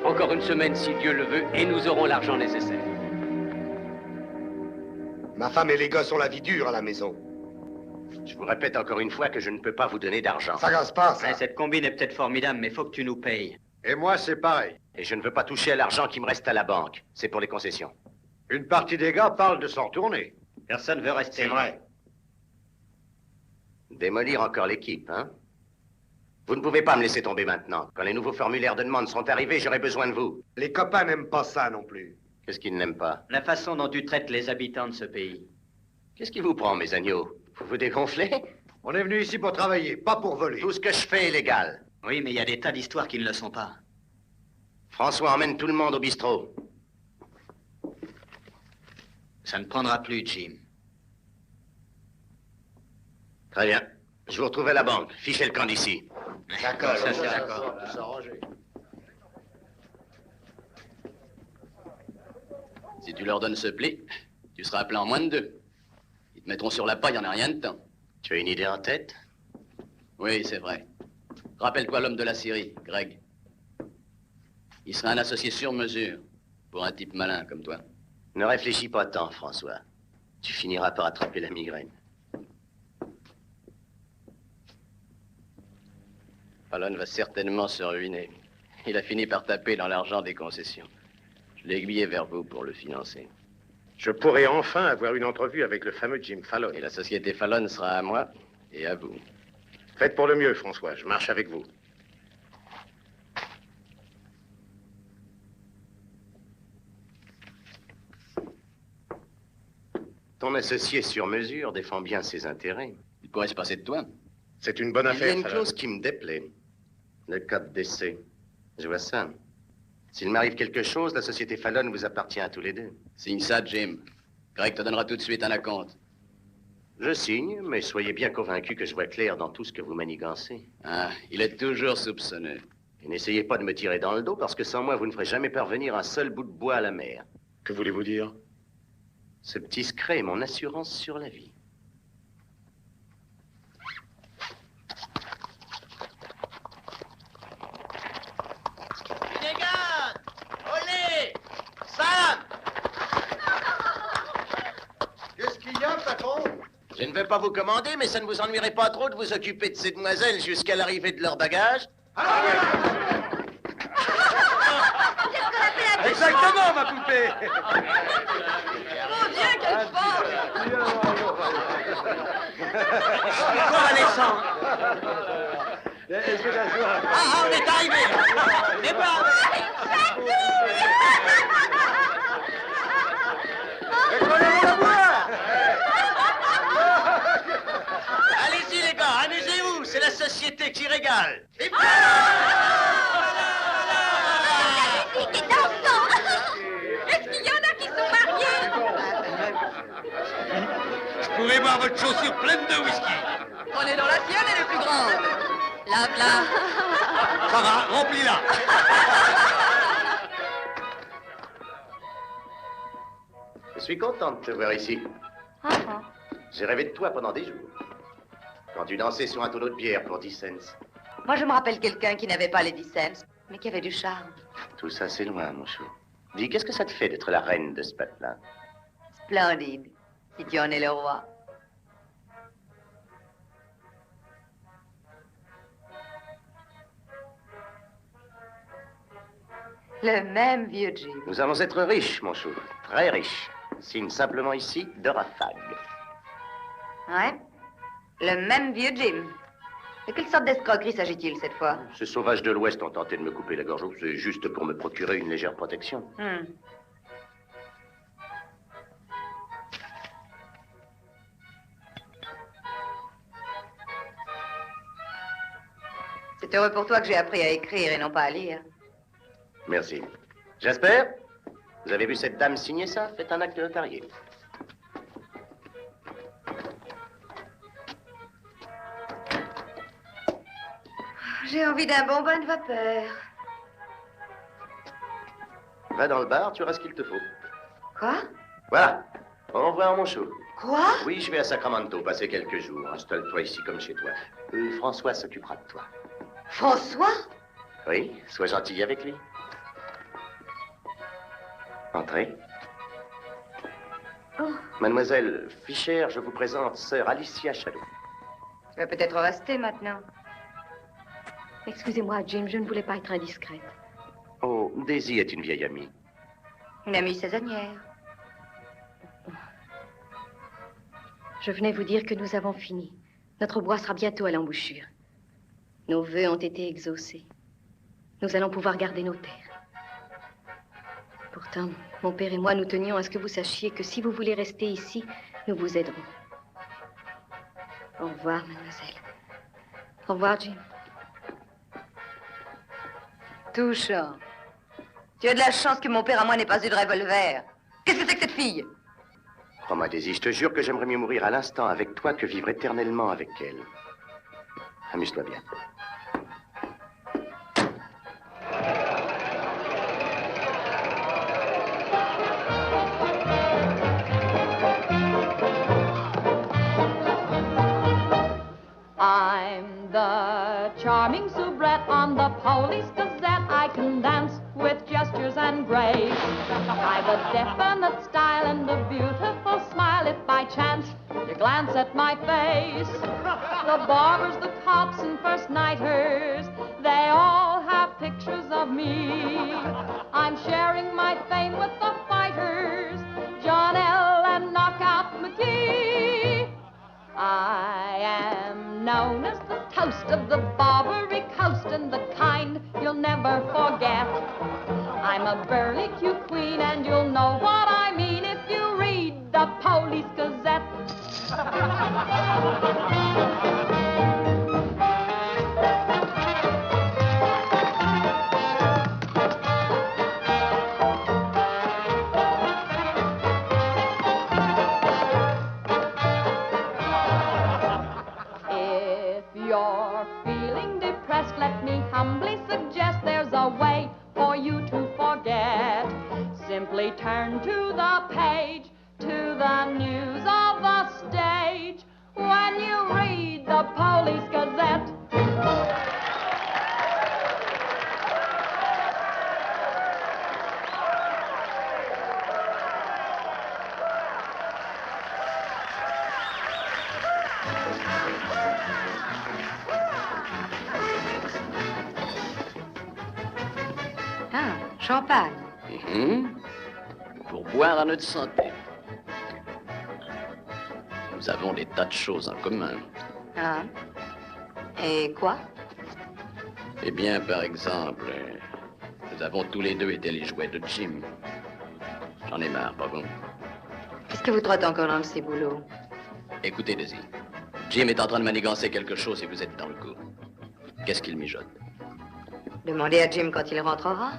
Encore une semaine, si Dieu le veut, et nous aurons l'argent nécessaire. Ma femme et les gosses ont la vie dure à la maison. Je vous répète encore une fois que je ne peux pas vous donner d'argent. Ça gasse pas, ça. Ouais, cette combine est peut-être formidable, mais faut que tu nous payes. Et moi, c'est pareil. Et je ne veux pas toucher à l'argent qui me reste à la banque. C'est pour les concessions. Une partie des gars parle de s'en retourner. Personne veut rester. C'est vrai. Démolir encore l'équipe, hein? Vous ne pouvez pas me laisser tomber maintenant. Quand les nouveaux formulaires de demande seront arrivés, j'aurai besoin de vous. Les copains n'aiment pas ça non plus. Qu'est-ce qu'ils n'aiment pas? La façon dont tu traites les habitants de ce pays. Qu'est-ce qui vous prend, mes agneaux? Vous vous dégonflez? On est venu ici pour travailler, pas pour voler. Tout ce que je fais est légal. Oui, mais il y a des tas d'histoires qui ne le sont pas. François emmène tout le monde au bistrot. Ça ne prendra plus, Jim. Très bien. Je vous retrouve à la banque. Fichez le camp d'ici. D'accord, ça, c'est d'accord. Si tu leur donnes ce pli, tu seras appelé en moins de 2. Ils te mettront sur la paille en un rien de temps. Tu as une idée en tête? Oui, c'est vrai. Rappelle-toi l'homme de la Syrie, Greg. Il sera un associé sur mesure pour un type malin comme toi. Ne réfléchis pas tant, François. Tu finiras par attraper la migraine. Fallon va certainement se ruiner. Il a fini par taper dans l'argent des concessions. Je l'ai aiguillé vers vous pour le financer. Je pourrai enfin avoir une entrevue avec le fameux Jim Fallon. Et la société Fallon sera à moi et à vous. Faites pour le mieux, François. Je marche avec vous. Ton associé sur mesure défend bien ses intérêts. Il pourrait se passer de toi. C'est une bonne Il y affaire, a une Fallon. clause qui me déplaît. Le cas de décès. Je vois ça. S'il m'arrive quelque chose, la société Fallon vous appartient à tous les deux. Signe ça, Jim. Greg te donnera tout de suite un acompte. Je signe, mais soyez bien convaincu que je vois clair dans tout ce que vous manigancez. Ah, il est toujours soupçonneux. Et n'essayez pas de me tirer dans le dos, parce que sans moi, vous ne ferez jamais parvenir un seul bout de bois à la mer. Que voulez-vous dire? Ce petit secret est mon assurance sur la vie. Je ne vais pas vous commander, mais ça ne vous ennuierait pas trop de vous occuper de ces demoiselles jusqu'à l'arrivée de leur bagage? Exactement, ma poupée. Mon Dieu, quelle force! Encore Alexandre. Ah, on est arrivé. Départ. Allez-y, les gars, amusez-vous, c'est la société qui régale. Est-ce qu'il y en a qui sont mariés? Je pourrais boire votre chaussure pleine de whisky. On est dans la sienne, elle est plus grande. Là. Ça va, remplis-la. Je suis content de te voir ici. J'ai rêvé de toi pendant des jours. Quand tu dansais sur un tonneau de bière pour 10 cents. Moi, je me rappelle quelqu'un qui n'avait pas les 10 cents, mais qui avait du charme. Tout ça, c'est loin, mon chou. Dis, qu'est-ce que ça te fait d'être la reine de ce peuple-là? Splendide, si tu en es le roi. Le même vieux Jim. Nous allons être riches, mon chou. Très riches. Signe simplement ici de rafag. Ouais, le même vieux Jim. De quelle sorte d'escroquerie s'agit-il cette fois? Ces sauvages de l'Ouest ont tenté de me couper la gorge. C'est juste pour me procurer une légère protection. C'est heureux pour toi que j'ai appris à écrire et non pas à lire. Merci. J'espère. Vous avez vu cette dame signer ça? Faites un acte notarié. J'ai envie d'un bon bain de vapeur. Va dans le bar, tu auras ce qu'il te faut. Quoi? Voilà. Au revoir, mon chou. Quoi? Oui, je vais à Sacramento passer quelques jours. Installe-toi ici comme chez toi. François s'occupera de toi. François? Oui, sois gentil avec lui. Entrez. Oh. Mademoiselle Fischer, je vous présente sœur Alicia Shadow. Tu vas peut-être rester maintenant. Excusez-moi, Jim, je ne voulais pas être indiscrète. Oh, Daisy est une vieille amie. Une amie saisonnière. Je venais vous dire que nous avons fini. Notre bois sera bientôt à l'embouchure. Nos vœux ont été exaucés. Nous allons pouvoir garder nos terres. Pourtant, mon père et moi, nous tenions à ce que vous sachiez que si vous voulez rester ici, nous vous aiderons. Au revoir, mademoiselle. Au revoir, Jim. Touchant. Tu as de la chance que mon père à moi n'ait pas eu de revolver. Qu'est-ce que c'est que cette fille? Crois-moi, Daisy, je te jure que j'aimerais mieux mourir à l'instant avec toi que vivre éternellement avec elle. Amuse-toi bien. I'm the charming soubrette on the Police Gazette. I can dance with gestures and grace. I've a definite style and a beautiful smile. If by chance you glance at my face, the barbers, the cops, and first nighters, they all have pictures of me. I'm sharing my fame with the fighters, John L. and Knockout McGee. I am known as the toast of the Barbary Coast and the kind you'll never forget. I'm a burly cute queen and you'll know what I mean if you read the Police Gazette. If you're feeling depressed, let me humbly suggest there's a way for you to forget. Simply turn to the page, to the news of the stage, when you read the Police Gazette. Ah, champagne. Pour boire à notre santé. Nous avons des tas de choses en commun. Ah. Et quoi? Eh bien, par exemple, nous avons tous les deux été les jouets de Jim. J'en ai marre, pas bon? Qu'est-ce que vous trottez encore dans le ciboulot? Écoutez, Daisy. Jim est en train de manigancer quelque chose et vous êtes dans le coup. Qu'est-ce qu'il mijote? Demandez à Jim quand il rentrera.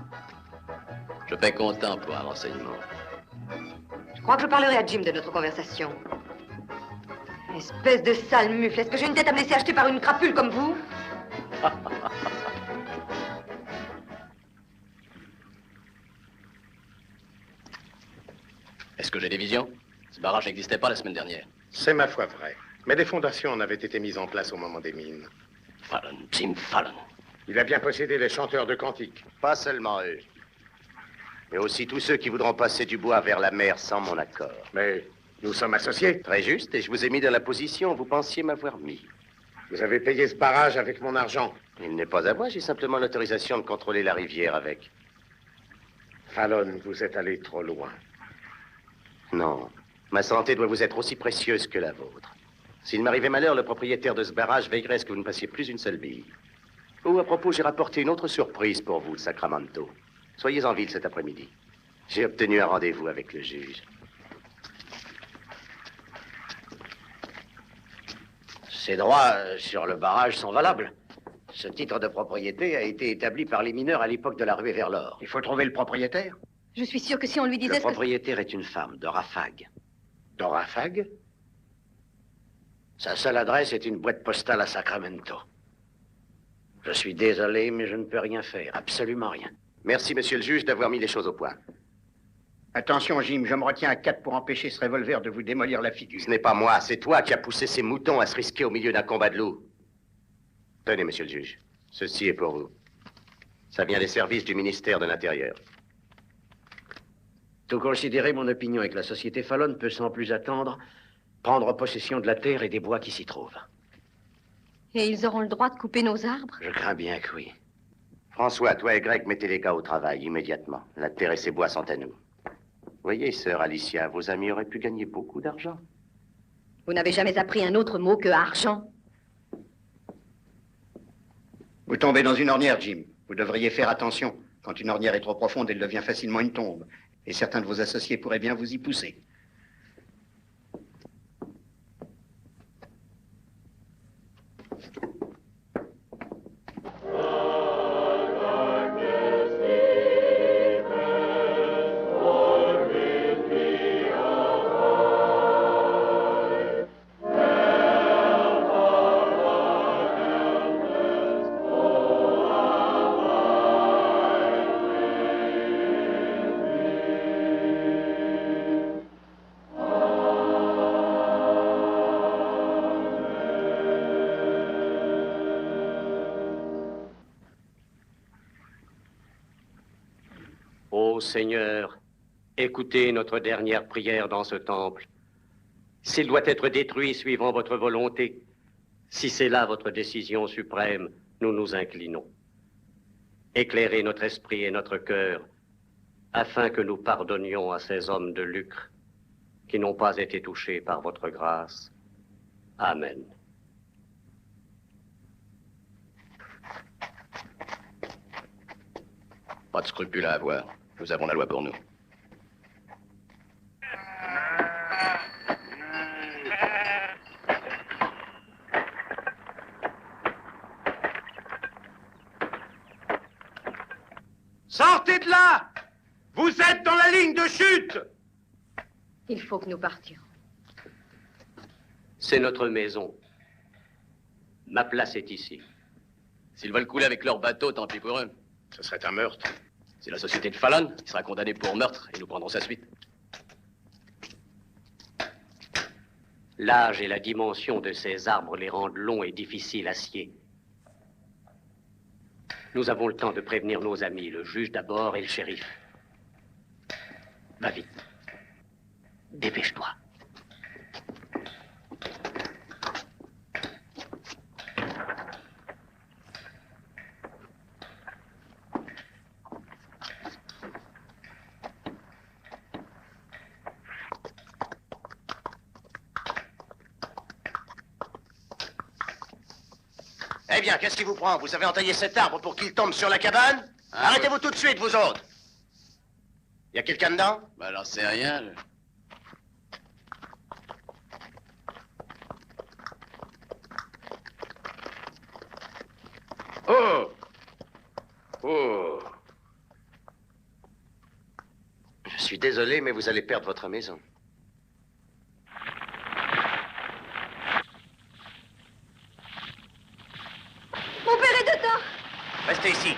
Je paie comptant pour un renseignement. Je crois que je parlerai à Jim de notre conversation. Espèce de sale mufle, est-ce que j'ai une tête à me laisser acheter par une crapule comme vous? Est-ce que j'ai des visions? Ce barrage n'existait pas la semaine dernière. C'est ma foi vrai. Mais des fondations en avaient été mises en place au moment des mines. Fallon, Jim Fallon. Il a bien possédé les chanteurs de cantiques. Pas seulement eux, mais aussi tous ceux qui voudront passer du bois vers la mer sans mon accord. Mais nous sommes associés. Très juste, et je vous ai mis dans la position où vous pensiez m'avoir mis. Vous avez payé ce barrage avec mon argent. Il n'est pas à moi, j'ai simplement l'autorisation de contrôler la rivière avec. Fallon, vous êtes allé trop loin. Non, ma santé doit vous être aussi précieuse que la vôtre. S'il m'arrivait malheur, le propriétaire de ce barrage veillerait à ce que vous ne passiez plus une seule bille. Oh, à propos, j'ai rapporté une autre surprise pour vous, de Sacramento. Soyez en ville cet après-midi. J'ai obtenu un rendez-vous avec le juge. Ces droits sur le barrage sont valables. Ce titre de propriété a été établi par les mineurs à l'époque de la ruée vers l'or. Il faut trouver le propriétaire. Je suis sûre que si on lui disait Le ce que... propriétaire est une femme, Dora Fagg. Dora Fagg? Sa seule adresse est une boîte postale à Sacramento. Je suis désolé, mais je ne peux rien faire, absolument rien. Merci, monsieur le juge, d'avoir mis les choses au point. Attention, Jim, je me retiens à 4 pour empêcher ce revolver de vous démolir la figure. Ce n'est pas moi, c'est toi qui as poussé ces moutons à se risquer au milieu d'un combat de loups. Tenez, monsieur le juge, ceci est pour vous. Ça vient des services du ministère de l'Intérieur. Tout considéré, mon opinion est que la société Fallon peut sans plus attendre prendre possession de la terre et des bois qui s'y trouvent. Et ils auront le droit de couper nos arbres? Je crains bien que oui. François, toi et Greg, mettez les gars au travail immédiatement. La terre et ses bois sont à nous. Voyez, sœur Alicia, vos amis auraient pu gagner beaucoup d'argent. Vous n'avez jamais appris un autre mot que argent? Vous tombez dans une ornière, Jim. Vous devriez faire attention. Quand une ornière est trop profonde, elle devient facilement une tombe. Et certains de vos associés pourraient bien vous y pousser. Ô Seigneur, écoutez notre dernière prière dans ce temple. S'il doit être détruit suivant votre volonté, si c'est là votre décision suprême, nous nous inclinons. Éclairez notre esprit et notre cœur, afin que nous pardonnions à ces hommes de lucre qui n'ont pas été touchés par votre grâce. Amen. Pas de scrupules à avoir. Nous avons la loi pour nous. Sortez de là! Vous êtes dans la ligne de chute! Il faut que nous partions. C'est notre maison. Ma place est ici. S'ils veulent couler avec leur bateau, tant pis pour eux. Ce serait un meurtre. C'est la société de Fallon qui sera condamnée pour meurtre et nous prendrons sa suite. L'âge et la dimension de ces arbres les rendent longs et difficiles à scier. Nous avons le temps de prévenir nos amis, le juge d'abord et le shérif. Va vite. Dépêche-toi. Eh bien, qu'est-ce qui vous prend? Vous avez entaillé cet arbre pour qu'il tombe sur la cabane? Arrêtez-vous tout de suite, vous autres. Y a quelqu'un dedans? Bah, j'en sais rien. Oh! Oh! Je suis désolé, mais vous allez perdre votre maison. Mon père est dedans. Restez ici.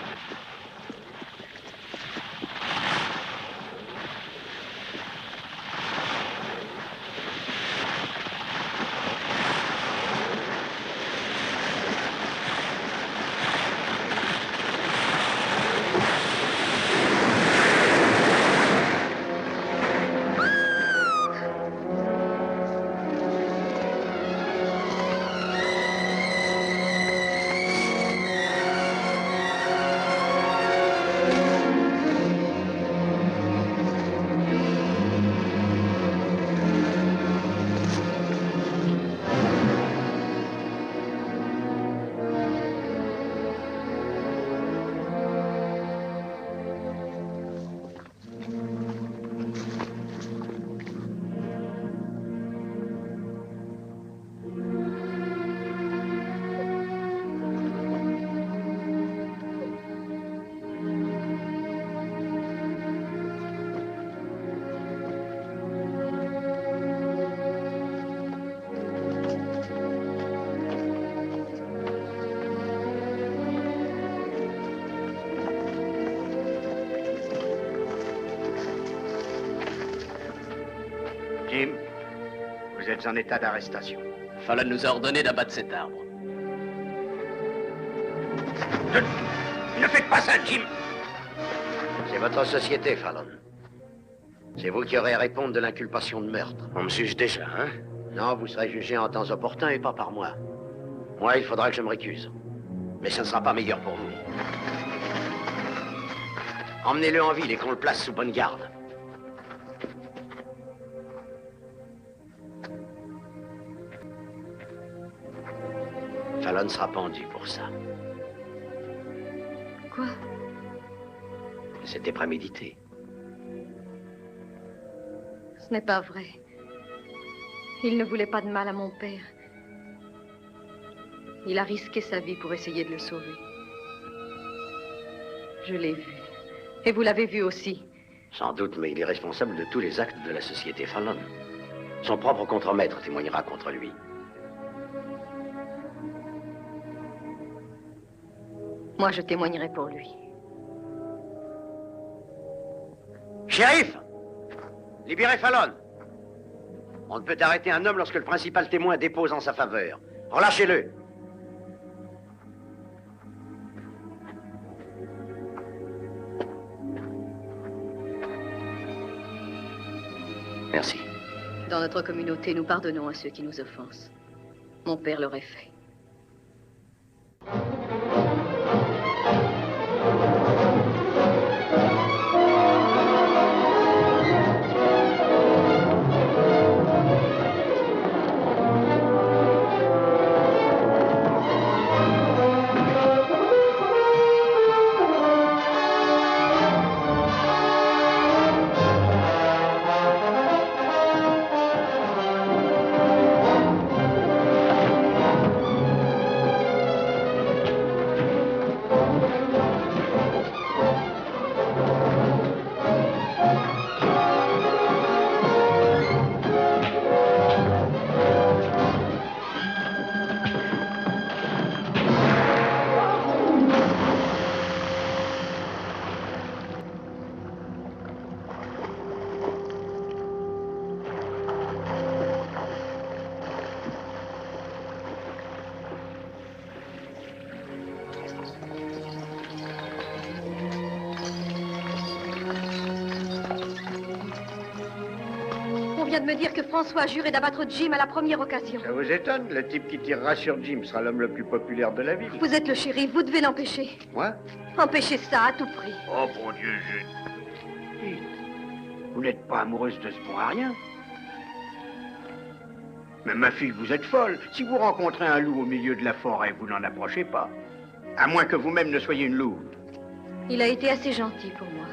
Jim, vous êtes en état d'arrestation. Fallon nous a ordonné d'abattre cet arbre. Ne faites pas ça, Jim! C'est votre société, Fallon. C'est vous qui aurez à répondre de l'inculpation de meurtre. On me juge déjà, hein? Non, vous serez jugé en temps opportun et pas par moi. Moi, il faudra que je me récuse. Mais ça ne sera pas meilleur pour vous. Emmenez-le en ville et qu'on le place sous bonne garde. Fallon sera pendu pour ça. Quoi? C'était prémédité. Ce n'est pas vrai. Il ne voulait pas de mal à mon père. Il a risqué sa vie pour essayer de le sauver. Je l'ai vu. Et vous l'avez vu aussi. Sans doute, mais il est responsable de tous les actes de la société Fallon. Son propre contremaître témoignera contre lui. Moi, je témoignerai pour lui. Shérif! Libérez Fallon! On ne peut arrêter un homme lorsque le principal témoin dépose en sa faveur. Relâchez-le! Merci. Dans notre communauté, nous pardonnons à ceux qui nous offensent. Mon père l'aurait fait. On vient de me dire que François a juré d'abattre Jim à la première occasion. Ça vous étonne? Le type qui tirera sur Jim sera l'homme le plus populaire de la ville. Vous êtes le shérif, vous devez l'empêcher. Moi? Empêchez ça à tout prix. Oh, bon Dieu, Vous n'êtes pas amoureuse de ce bon à rien? Mais ma fille, vous êtes folle. Si vous rencontrez un loup au milieu de la forêt, vous n'en approchez pas. À moins que vous-même ne soyez une louve. Il a été assez gentil pour moi.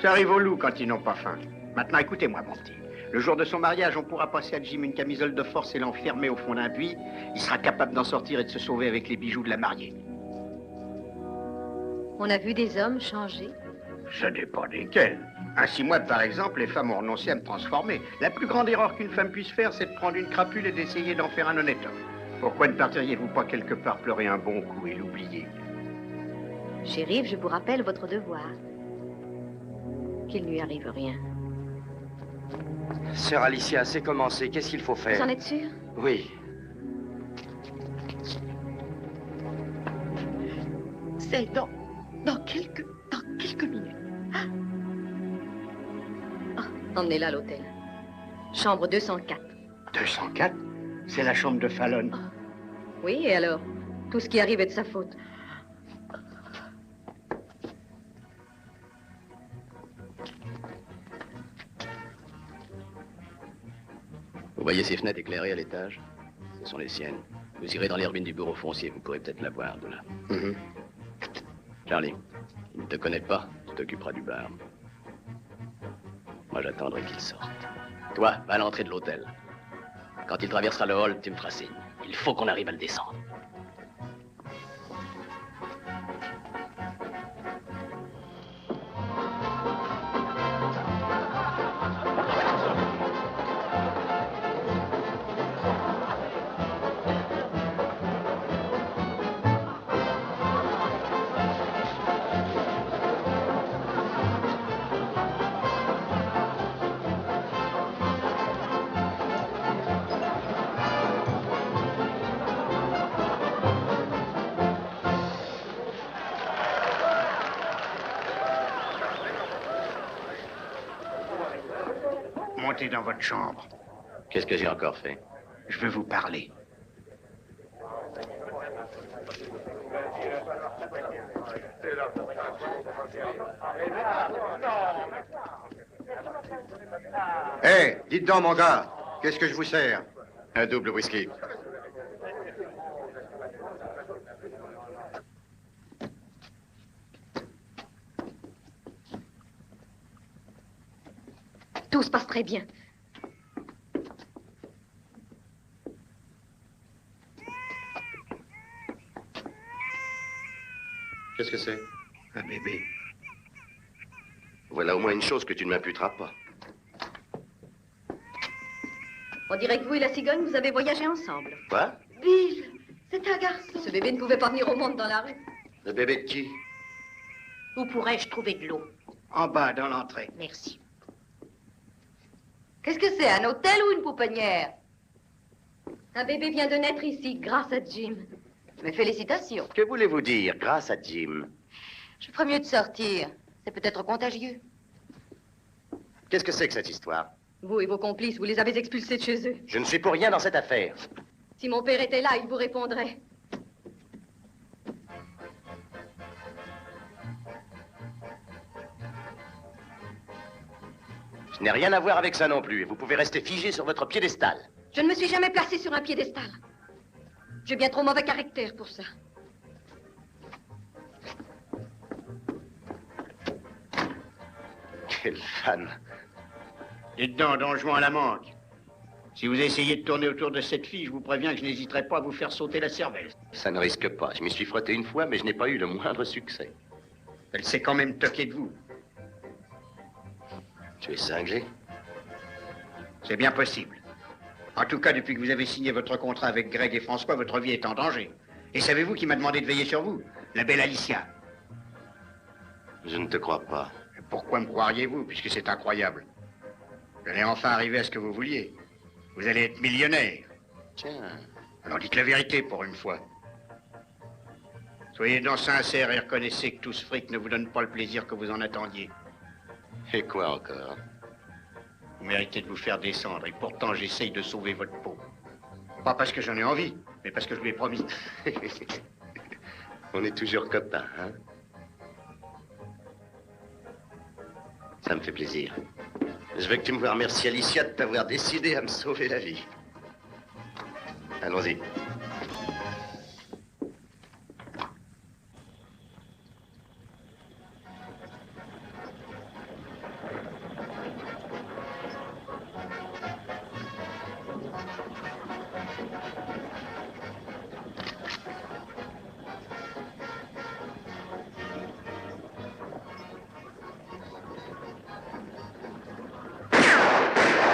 Ça arrive aux loups quand ils n'ont pas faim. Maintenant, écoutez-moi, mon petit. Le jour de son mariage, on pourra passer à Jim une camisole de force et l'enfermer au fond d'un puits. Il sera capable d'en sortir et de se sauver avec les bijoux de la mariée. On a vu des hommes changer. Ça dépend desquels. Ainsi, moi, par exemple, les femmes ont renoncé à me transformer. La plus grande erreur qu'une femme puisse faire, c'est de prendre une crapule et d'essayer d'en faire un honnête homme. Pourquoi ne partiriez-vous pas quelque part pleurer un bon coup et l'oublier? Shérif, je vous rappelle votre devoir. Qu'il ne lui arrive rien. Sœur Alicia, c'est commencé. Qu'est-ce qu'il faut faire? Vous en êtes sûr? Oui. C'est dans quelques minutes. Emmenez-la à l'hôtel. Chambre 204. 204? C'est la chambre de Fallon. Oui, et alors? Tout ce qui arrive est de sa faute. Vous voyez ces fenêtres éclairées à l'étage? Ce sont les siennes. Vous irez dans les ruines du bureau foncier, vous pourrez peut-être la voir de là. Charlie, il ne te connaît pas, tu t'occuperas du bar. Moi, j'attendrai qu'il sorte. Toi, va à l'entrée de l'hôtel. Quand il traversera le hall, tu me feras signe. Il faut qu'on arrive à le descendre. Montez dans votre chambre. Qu'est-ce que j'ai encore fait? Je veux vous parler. Hé, dites donc, mon gars, qu'est-ce que je vous sers? Un double whisky. Tout se passe très bien. Qu'est-ce que c'est? Un bébé. Voilà au moins une chose que tu ne m'imputeras pas. On dirait que vous et la cigogne, vous avez voyagé ensemble. Quoi? Bill, c'est un garçon. Ce bébé ne pouvait pas venir au monde dans la rue. Le bébé de qui? Où pourrais-je trouver de l'eau? En bas, dans l'entrée. Merci. Qu'est-ce que c'est, un hôtel ou une pouponnière? Un bébé vient de naître ici, grâce à Jim. Mes félicitations. Que voulez-vous dire, grâce à Jim? Je ferais mieux de sortir. C'est peut-être contagieux. Qu'est-ce que c'est que cette histoire? Vous et vos complices, vous les avez expulsés de chez eux. Je ne suis pour rien dans cette affaire. Si mon père était là, il vous répondrait. Je n'ai rien à voir avec ça non plus. Et vous pouvez rester figé sur votre piédestal. Je ne me suis jamais placée sur un piédestal. J'ai bien trop mauvais caractère pour ça. Quelle femme. Dites donc, Don Juan à la manque. Si vous essayez de tourner autour de cette fille, je vous préviens que je n'hésiterai pas à vous faire sauter la cervelle. Ça ne risque pas. Je m'y suis frotté une fois, mais je n'ai pas eu le moindre succès. Elle s'est quand même toquée de vous. Tu es cinglé? C'est bien possible. En tout cas, depuis que vous avez signé votre contrat avec Greg et François, votre vie est en danger. Et savez-vous qui m'a demandé de veiller sur vous? La belle Alicia. Je ne te crois pas. Pourquoi me croiriez-vous, puisque c'est incroyable? Vous allez enfin arriver à ce que vous vouliez. Vous allez être millionnaire. Tiens. Alors dites la vérité pour une fois. Soyez donc sincère et reconnaissez que tout ce fric ne vous donne pas le plaisir que vous en attendiez. Et quoi encore? Vous méritez de vous faire descendre et pourtant j'essaye de sauver votre peau. Pas parce que j'en ai envie, mais parce que je lui ai promis. On est toujours copains, hein? Ça me fait plaisir. Je veux que tu me vois remercier Alicia de t'avoir décidé à me sauver la vie. Allons-y.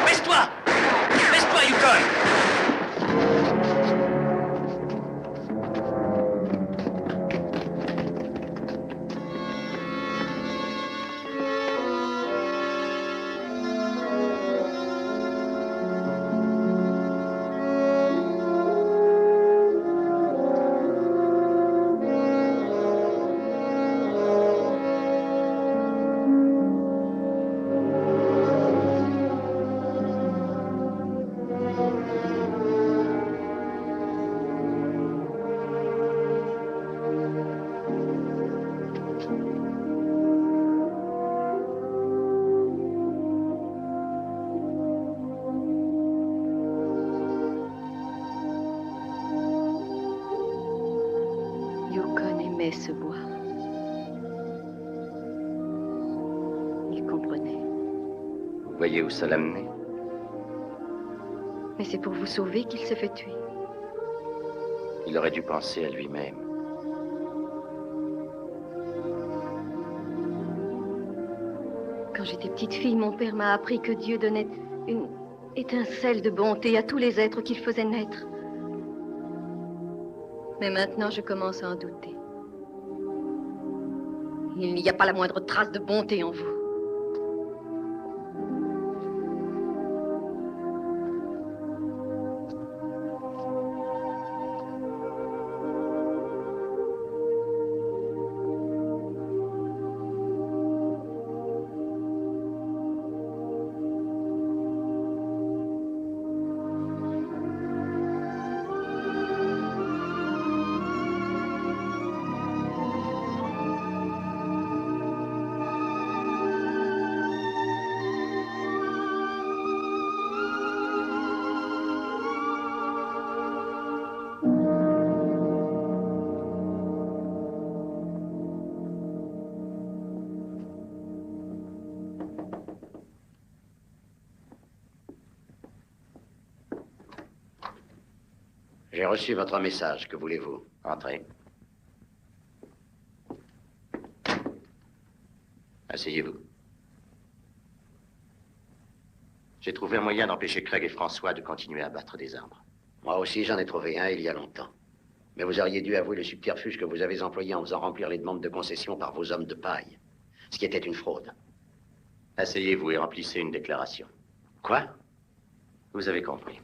Baisse-toi! Baisse-toi, Yukon! Yukon aimait ce bois. Il comprenait. Vous voyez où ça l'a mené? Mais c'est pour vous sauver qu'il s'est fait tuer. Il aurait dû penser à lui-même. Quand j'étais petite fille, mon père m'a appris que Dieu donnait une étincelle de bonté à tous les êtres qu'il faisait naître. Mais maintenant, je commence à en douter. Il n'y a pas la moindre trace de bonté en vous. J'ai reçu votre message. Que voulez-vous? Entrez. Asseyez-vous. J'ai trouvé un moyen d'empêcher Craig et François de continuer à battre des arbres. Moi aussi, j'en ai trouvé un il y a longtemps. Mais vous auriez dû avouer le subterfuge que vous avez employé en faisant remplir les demandes de concession par vos hommes de paille. Ce qui était une fraude. Asseyez-vous et remplissez une déclaration. Quoi? Vous avez compris.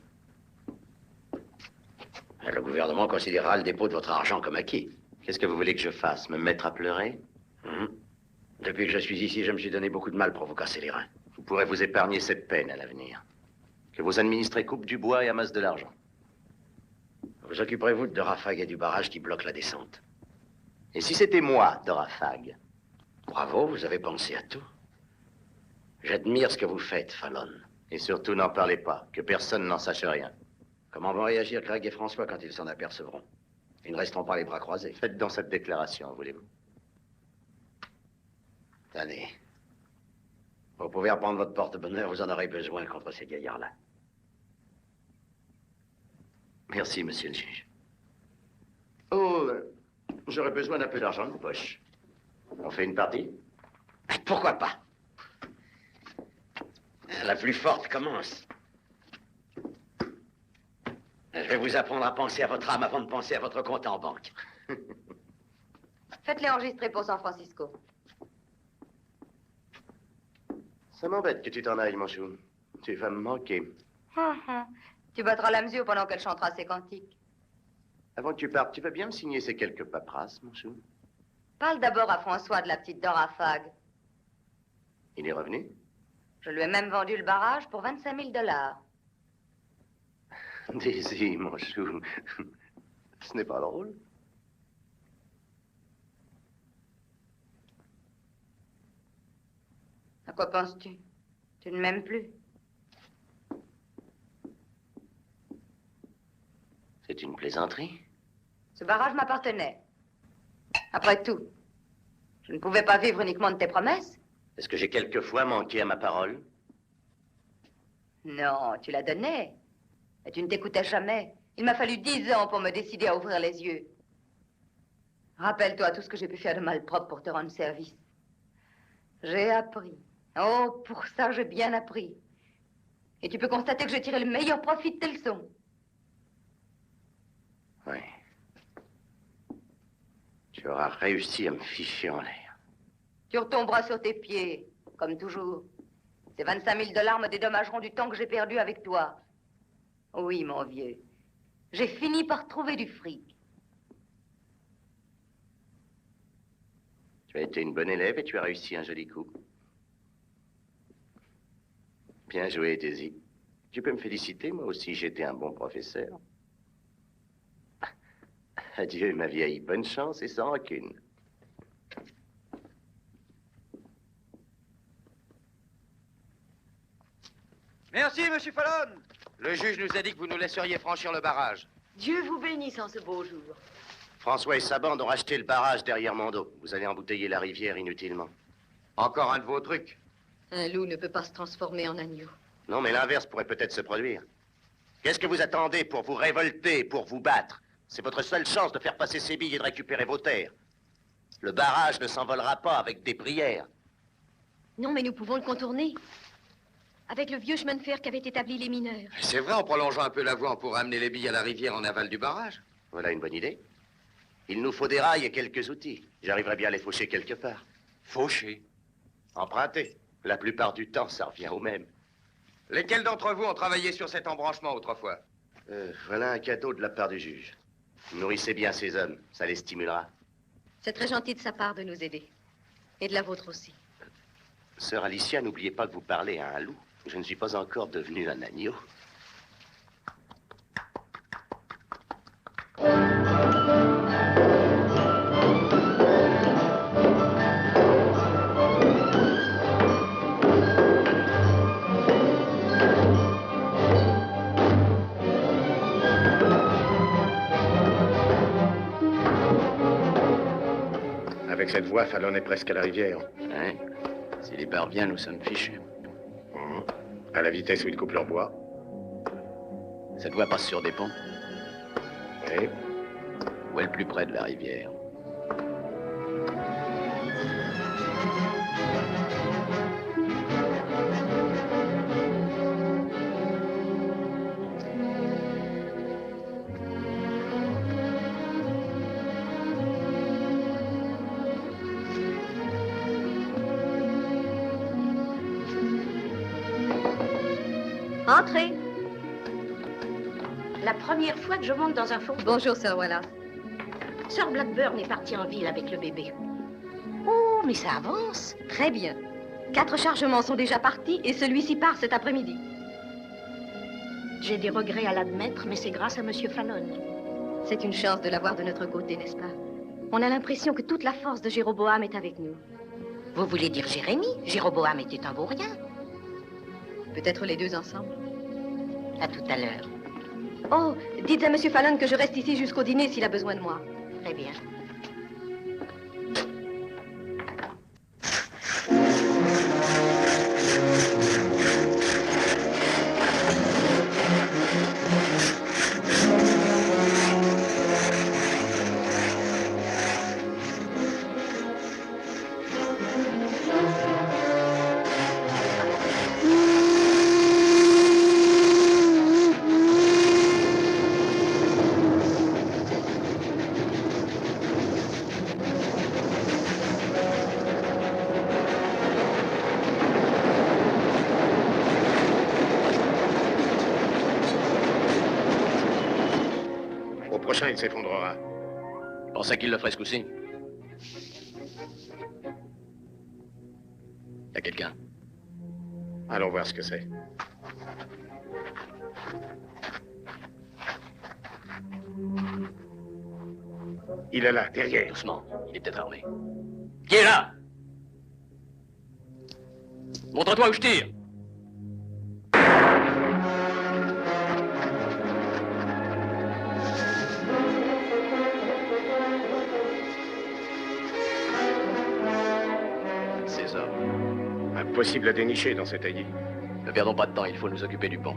Le gouvernement considérera le dépôt de votre argent comme acquis. Qu'est-ce que vous voulez que je fasse? Me mettre à pleurer? Depuis que je suis ici, je me suis donné beaucoup de mal pour vous casser les reins. Vous pourrez vous épargner cette peine à l'avenir. Que vos administrés coupent du bois et amassent de l'argent. Vous occuperez-vous de Dorafag et du barrage qui bloque la descente? Et si c'était moi, Dorafag? Bravo, vous avez pensé à tout. J'admire ce que vous faites, Fallon. Et surtout, n'en parlez pas, que personne n'en sache rien. Comment vont réagir Craig et François quand ils s'en apercevront? Ils ne resteront pas les bras croisés. Faites donc cette déclaration, voulez-vous? Tenez. Vous pouvez reprendre votre porte-bonheur, vous en aurez besoin contre ces gaillards-là. Merci, monsieur le juge. Oh, j'aurais besoin d'un peu d'argent de poche. On fait une partie? Pourquoi pas? La plus forte commence. Je vais vous apprendre à penser à votre âme avant de penser à votre compte en banque. Faites-les enregistrer pour San Francisco. Ça m'embête que tu t'en ailles, mon chou. Tu vas me manquer. Tu battras la mesure pendant qu'elle chantera ses cantiques. Avant que tu partes, tu veux bien me signer ces quelques paperasses, mon chou? Parle d'abord à François de la petite Dorafag. Il est revenu? Je lui ai même vendu le barrage pour 25 000 $. Daisy, mon chou, ce n'est pas drôle. À quoi penses-tu? Tu ne m'aimes plus. une plaisanterie? Ce barrage m'appartenait. Après tout, je ne pouvais pas vivre uniquement de tes promesses. Est-ce que j'ai quelquefois manqué à ma parole? Non, tu la donnais. Mais tu ne t'écoutais jamais. Il m'a fallu 10 ans pour me décider à ouvrir les yeux. Rappelle-toi tout ce que j'ai pu faire de malpropre pour te rendre service. J'ai appris. Oh, pour ça, j'ai bien appris. Et tu peux constater que j'ai tiré le meilleur profit de tes leçons. Oui. Tu auras réussi à me ficher en l'air. Tu retomberas sur tes pieds, comme toujours. Ces 25 000 $ me dédommageront du temps que j'ai perdu avec toi. Oui, mon vieux. J'ai fini par trouver du fric. Tu as été une bonne élève et tu as réussi un joli coup. Bien joué, Daisy. Tu peux me féliciter, moi aussi j'étais un bon professeur. Adieu, ma vieille. Bonne chance et sans rancune. Merci, monsieur Fallon. Le juge nous a dit que vous nous laisseriez franchir le barrage. Dieu vous bénisse en ce beau jour. François et sa bande ont racheté le barrage derrière mon dos. Vous allez embouteiller la rivière inutilement. Encore un de vos trucs. Un loup ne peut pas se transformer en agneau. Non, mais l'inverse pourrait peut-être se produire. Qu'est-ce que vous attendez pour vous révolter, pour vous battre? C'est votre seule chance de faire passer ces billes et de récupérer vos terres. Le barrage ne s'envolera pas avec des prières. Non, mais nous pouvons le contourner. Avec le vieux chemin de fer qu'avaient établi les mineurs. C'est vrai, en prolongeant un peu la voie, on pourrait amener les billes à la rivière en aval du barrage. Voilà une bonne idée. Il nous faut des rails et quelques outils. J'arriverai bien à les faucher quelque part. Faucher? Emprunter. La plupart du temps, ça revient au même. Lesquels d'entre vous ont travaillé sur cet embranchement autrefois? Voilà un cadeau de la part du juge. Nourrissez bien ces hommes, ça les stimulera. C'est très gentil de sa part de nous aider. Et de la vôtre aussi. Sœur Alicia, n'oubliez pas que vous parlez à un loup. Je ne suis pas encore devenu un agneau. Avec cette voie, Fallon est presque à la rivière. Ouais. S'il y parvient, nous sommes fichus. À la vitesse où ils coupent leur bois. Cette voie passe sur des ponts. Oui. Où est le plus près de la rivière? Entrez. La première fois que je monte dans un fourgon. Bonjour, Sir Wallace. Sir Blackburn est parti en ville avec le bébé. Oh, mais ça avance. Très bien. 4 chargements sont déjà partis et celui-ci part cet après-midi. J'ai des regrets à l'admettre, mais c'est grâce à Monsieur Fallon. C'est une chance de l'avoir de notre côté, n'est-ce pas? On a l'impression que toute la force de Jéroboam est avec nous. Vous voulez dire Jérémie? Jéroboam était un vaurien. Peut-être les deux ensemble. À tout à l'heure. Oh, dites à Monsieur Fallon que je reste ici jusqu'au dîner s'il a besoin de moi. Très bien. Il s'effondrera. Pensez qu'il le ferait ce coup-ci? Y a quelqu'un? Allons voir ce que c'est. Il est là, derrière. Doucement, il est peut-être armé. Qui est là? Montre-toi où je tire. Impossible à dénicher dans cet taillis. Ne perdons pas de temps, il faut nous occuper du pont.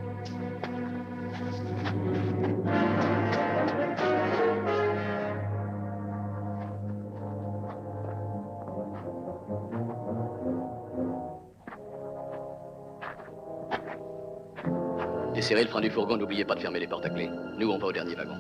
Desserrez le frein du fourgon, n'oubliez pas de fermer les portes à clé. Nous, on va au dernier wagon.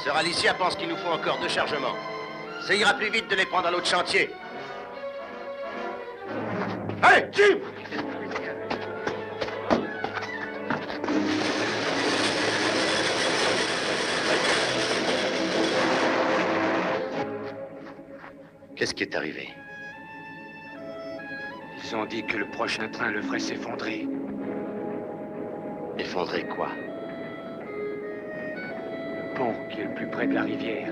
Sœur Alicia pense qu'il nous faut encore 2 chargements. Ça ira plus vite de les prendre à l'autre chantier. Allez, Jim! Qu'est-ce qui est arrivé? Ils ont dit que le prochain train le ferait s'effondrer. Effondrer quoi? Le pont qui est le plus près de la rivière.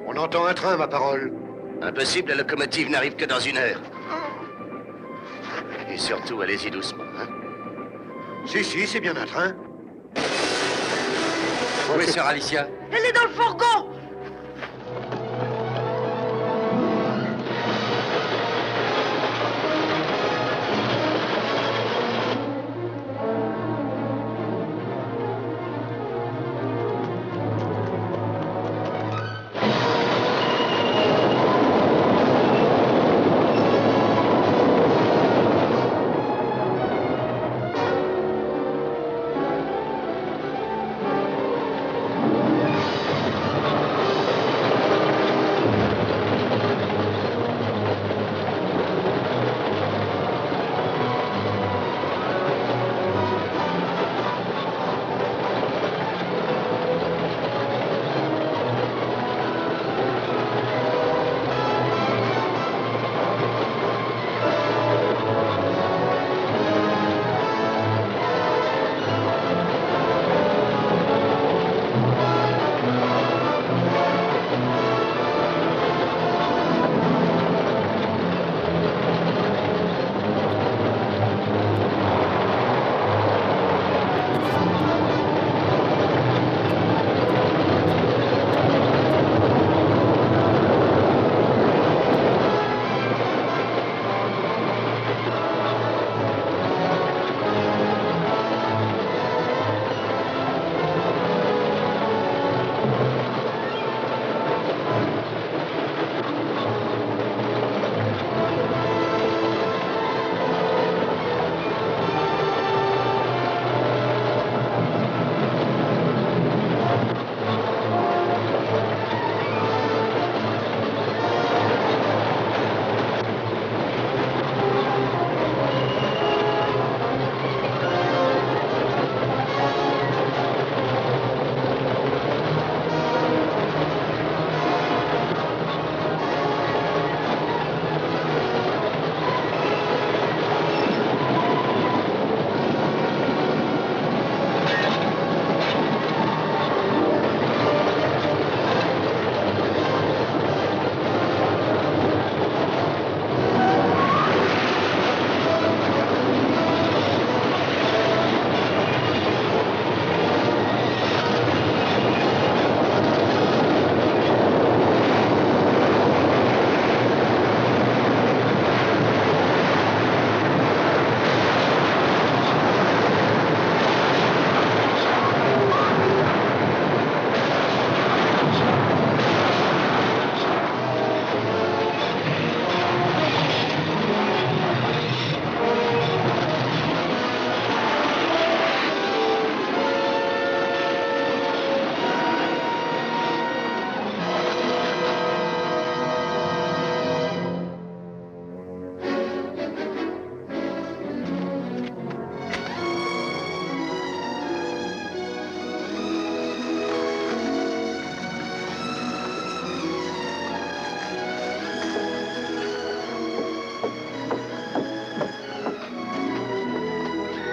On entend un train, ma parole. Impossible, la locomotive n'arrive que dans 1 heure. Et surtout, allez-y doucement, hein? Si, c'est bien un train. Où est sœur Alicia? Elle est dans le fourgon!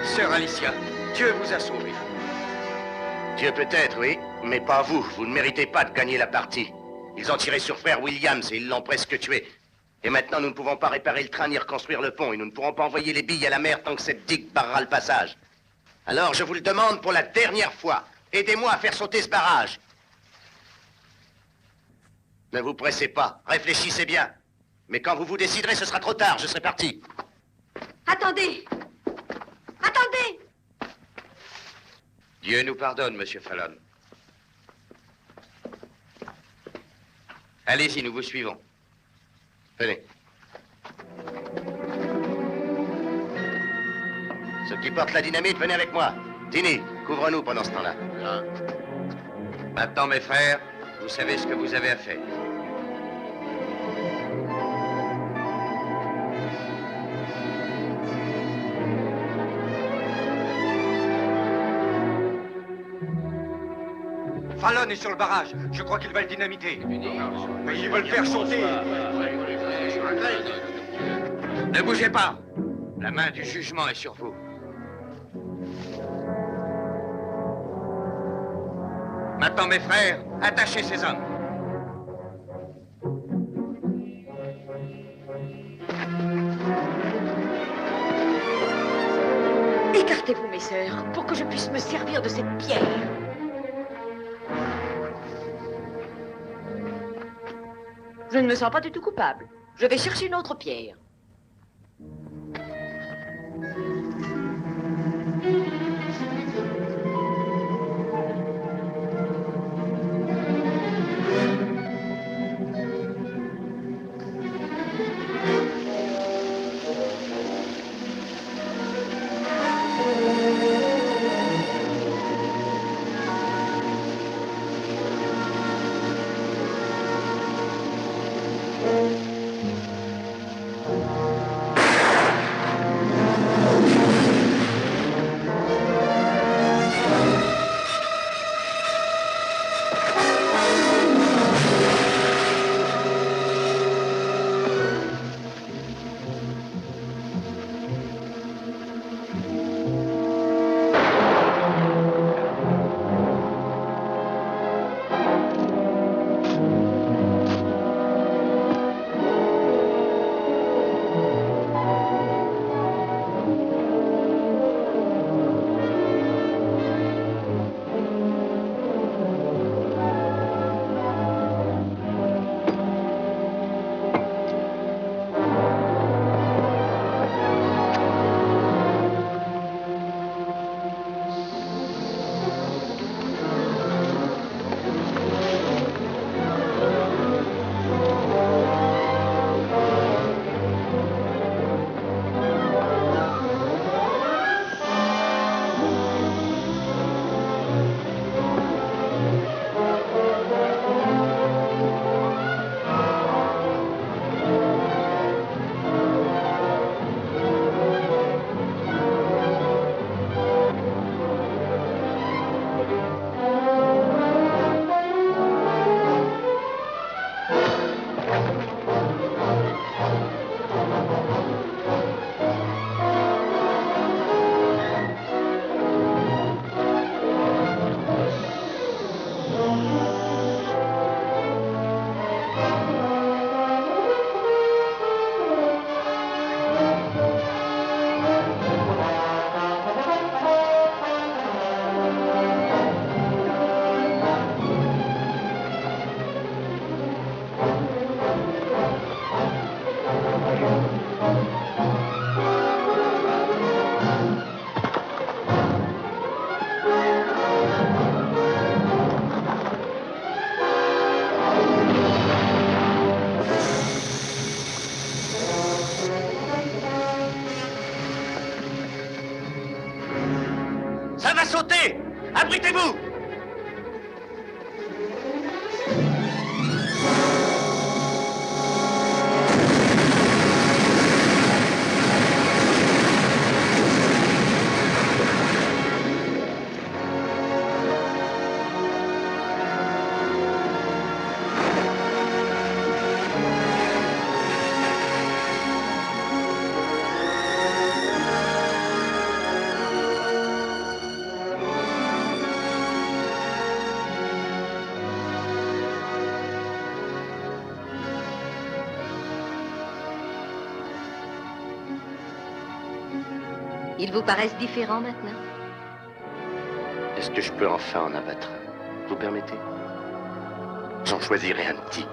Sœur Alicia, Dieu vous a sauvé. Dieu peut-être, oui, mais pas vous. Vous ne méritez pas de gagner la partie. Ils ont tiré sur frère Williams et ils l'ont presque tué. Et maintenant, nous ne pouvons pas réparer le train ni reconstruire le pont. Et nous ne pourrons pas envoyer les billes à la mer tant que cette digue barrera le passage. Alors, je vous le demande pour la dernière fois. Aidez-moi à faire sauter ce barrage. Ne vous pressez pas. Réfléchissez bien. Mais quand vous vous déciderez, ce sera trop tard. Je serai parti. Attendez! Attendez! Dieu nous pardonne, monsieur Fallon. Allez-y, nous vous suivons. Venez. Ceux qui portent la dynamite, venez avec moi. Tini, couvre-nous pendant ce temps-là. Maintenant, mes frères, vous savez ce que vous avez à faire. Fallon est sur le barrage. Je crois qu'il va le dynamiter. Mais il va le faire sauter. Ne bougez pas. La main du jugement est sur vous. Maintenant, mes frères, attachez ces hommes. Écartez-vous, mes sœurs, pour que je puisse me servir de cette pierre. Je ne me sens pas du tout coupable. Je vais chercher une autre pierre. Ça va sauter! Abritez-vous! Ils vous paraissent différents maintenant? Est-ce que je peux enfin en abattre un? Vous permettez? J'en choisirai un petit.